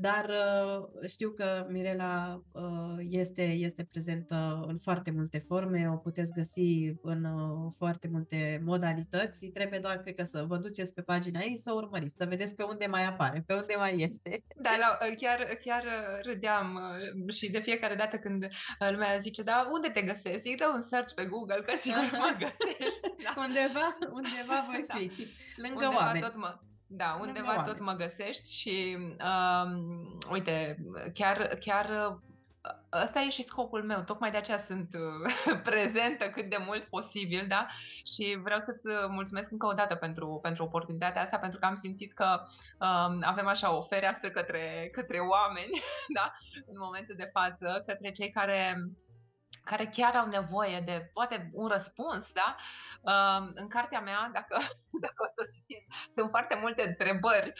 dar știu că Mirela este prezentă în foarte multe forme, o puteți găsi în foarte multe modalități. Trebuie doar, cred că, să vă duceți pe pagina ei, să o urmăriți, să vedeți pe unde mai apare, pe unde mai este. Da, chiar râdeam și de fiecare dată când lumea zice, da, unde te găsesc? Îi dă un search pe Google, că sigur mă găsești. Da. Undeva voi fi, lângă undeva oameni. Undeva tot mă găsești și uite, chiar ăsta e și scopul meu, tocmai de aceea sunt prezentă cât de mult posibil, da? Și vreau să-ți mulțumesc încă o dată pentru oportunitatea asta, pentru că am simțit că avem așa o fereastră către oameni, da? În momentul de față, către cei care chiar au nevoie de, poate, un răspuns, da? În cartea mea, dacă o să știm, sunt foarte multe întrebări,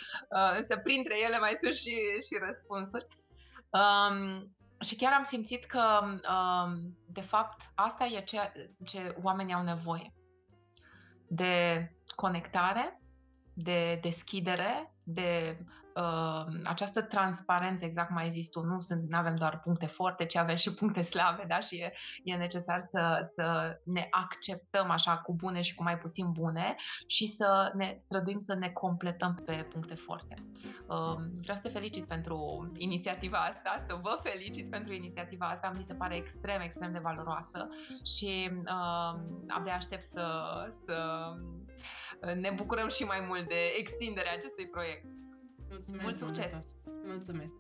însă printre ele mai sunt și răspunsuri. Și chiar am simțit că, de fapt, asta e ceea ce oamenii au nevoie. De conectare, de deschidere, de această transparență, exact cum ai zis tu, nu avem doar puncte forte, ci avem și puncte slabe, da? Și e necesar să ne acceptăm așa cu bune și cu mai puțin bune și să ne străduim să ne completăm pe puncte forte. Vreau să te felicit pentru inițiativa asta, să vă felicit pentru inițiativa asta, mi se pare extrem, extrem de valoroasă și abia aștept să ne bucurăm și mai mult de extinderea acestui proiect. Mulțumesc, Mult succes! Mulțumesc!